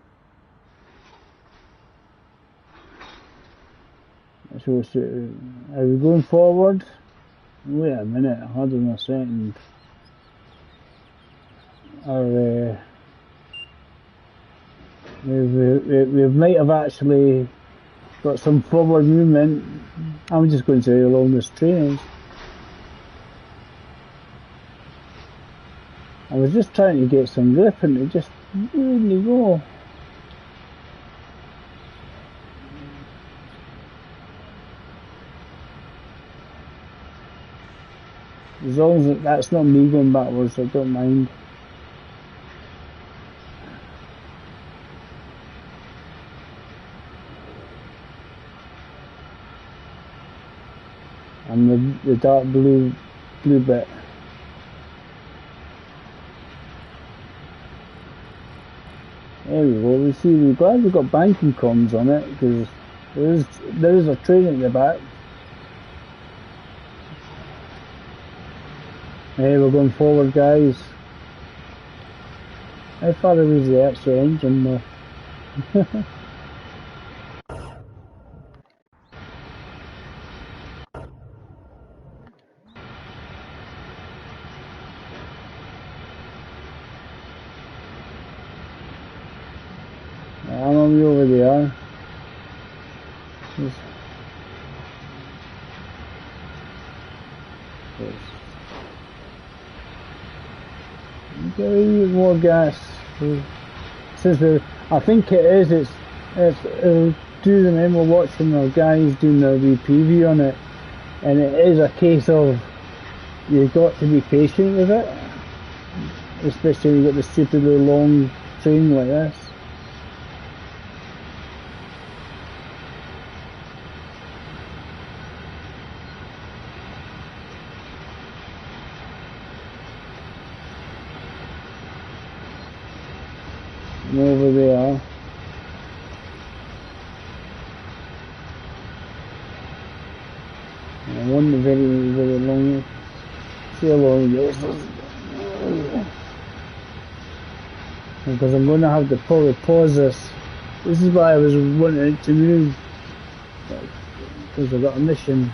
So are we going forward? Wait a minute, hold on a second. We might have actually got some forward movement. I'm just going to say along this train. I was just trying to get some grip and it just wouldn't go. As long as that's not me going backwards, I don't mind. And the dark blue bit. There we go. We're glad we've got banking comms on it because there is a train at the back. Hey, we're going forward, guys. How far away is the extra engine though? I'm on the over there. Get a little bit more gas. Since I think it is. Do remember watching our guys doing their preview on it, and it is a case of you've got to be patient with it, especially when you've got the stupidly long train like this. I'm over there. And I wonder very, very long. See how long it goes. Because I'm going to have to probably pause this. This is why I was wanting it to move. Because I've got a mission.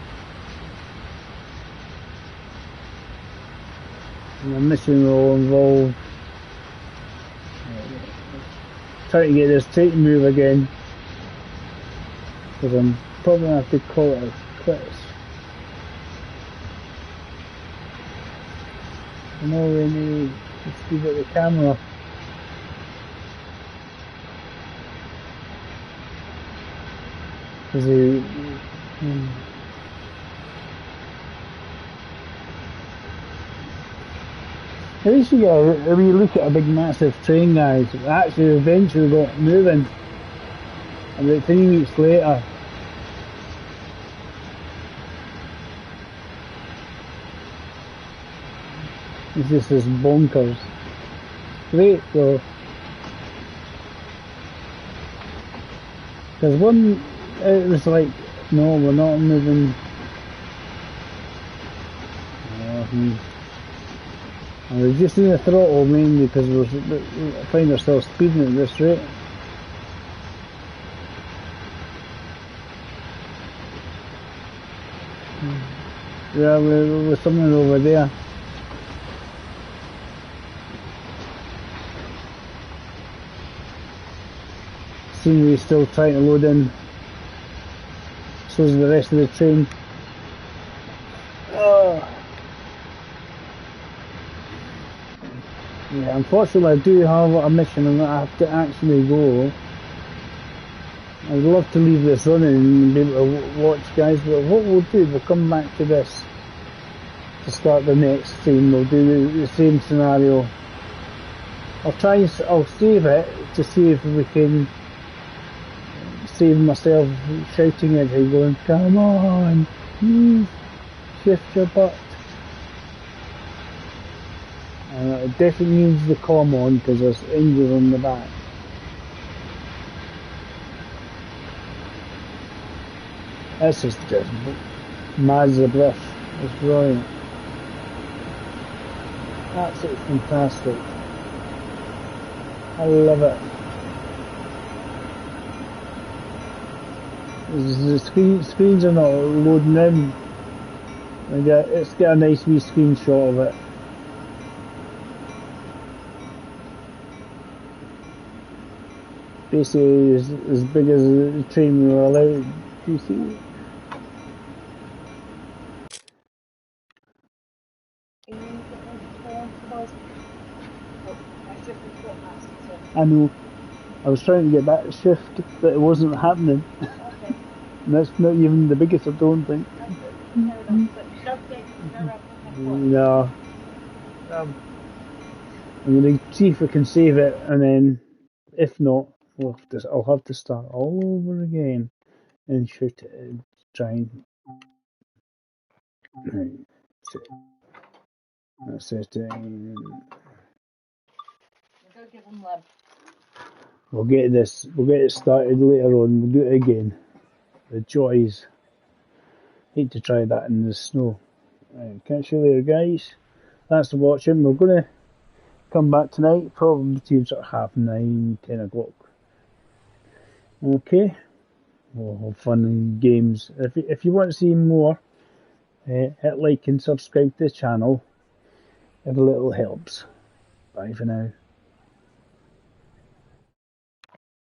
And the mission will involve trying to get this train to move again. Because I'm probably going to have to call it quits. I know we need to speed up the camera. Because at least you get a wee look at a big massive train, guys. It actually eventually got moving. About 3 weeks later. It's just this bonkers. Great though. Because one, it was like, no, we're not moving. And we're just in the throttle mainly because we find ourselves speeding at this rate. Yeah, we're somewhere over there. Scenery still trying to load in. So is the rest of the train. Yeah, unfortunately I do have a mission and I have to actually go. I'd love to leave this running and be able to watch, guys, but what we'll do, we'll come back to this to start the next scene. We'll do the same scenario. I'll save it to see if we can save myself shouting at him going, come on, shift your butt. It definitely needs the comm on because there's engines on the back. This is just mad as a breath. It's brilliant. Absolutely fantastic. I love it. The screens are not loading in. Let's get a nice wee screenshot of it. Basically as big as the train we were allowed. Do you see? I know. I was trying to get that shift, but it wasn't happening. Okay. And that's not even the biggest, I don't think. No. I'm going to see if I can save it, and then if not, I'll have to start all over again and shoot it and try and. That's it. We'll get it started later on. We'll do it again. The joys. Hate to try that in the snow. Right, catch you later, guys. Thanks for watching. We're going to come back tonight, probably between sort of 9:30, 10 o'clock. Okay. We'll have fun in games. If you want to see more, hit like and subscribe to the channel. Every little helps. Bye for now.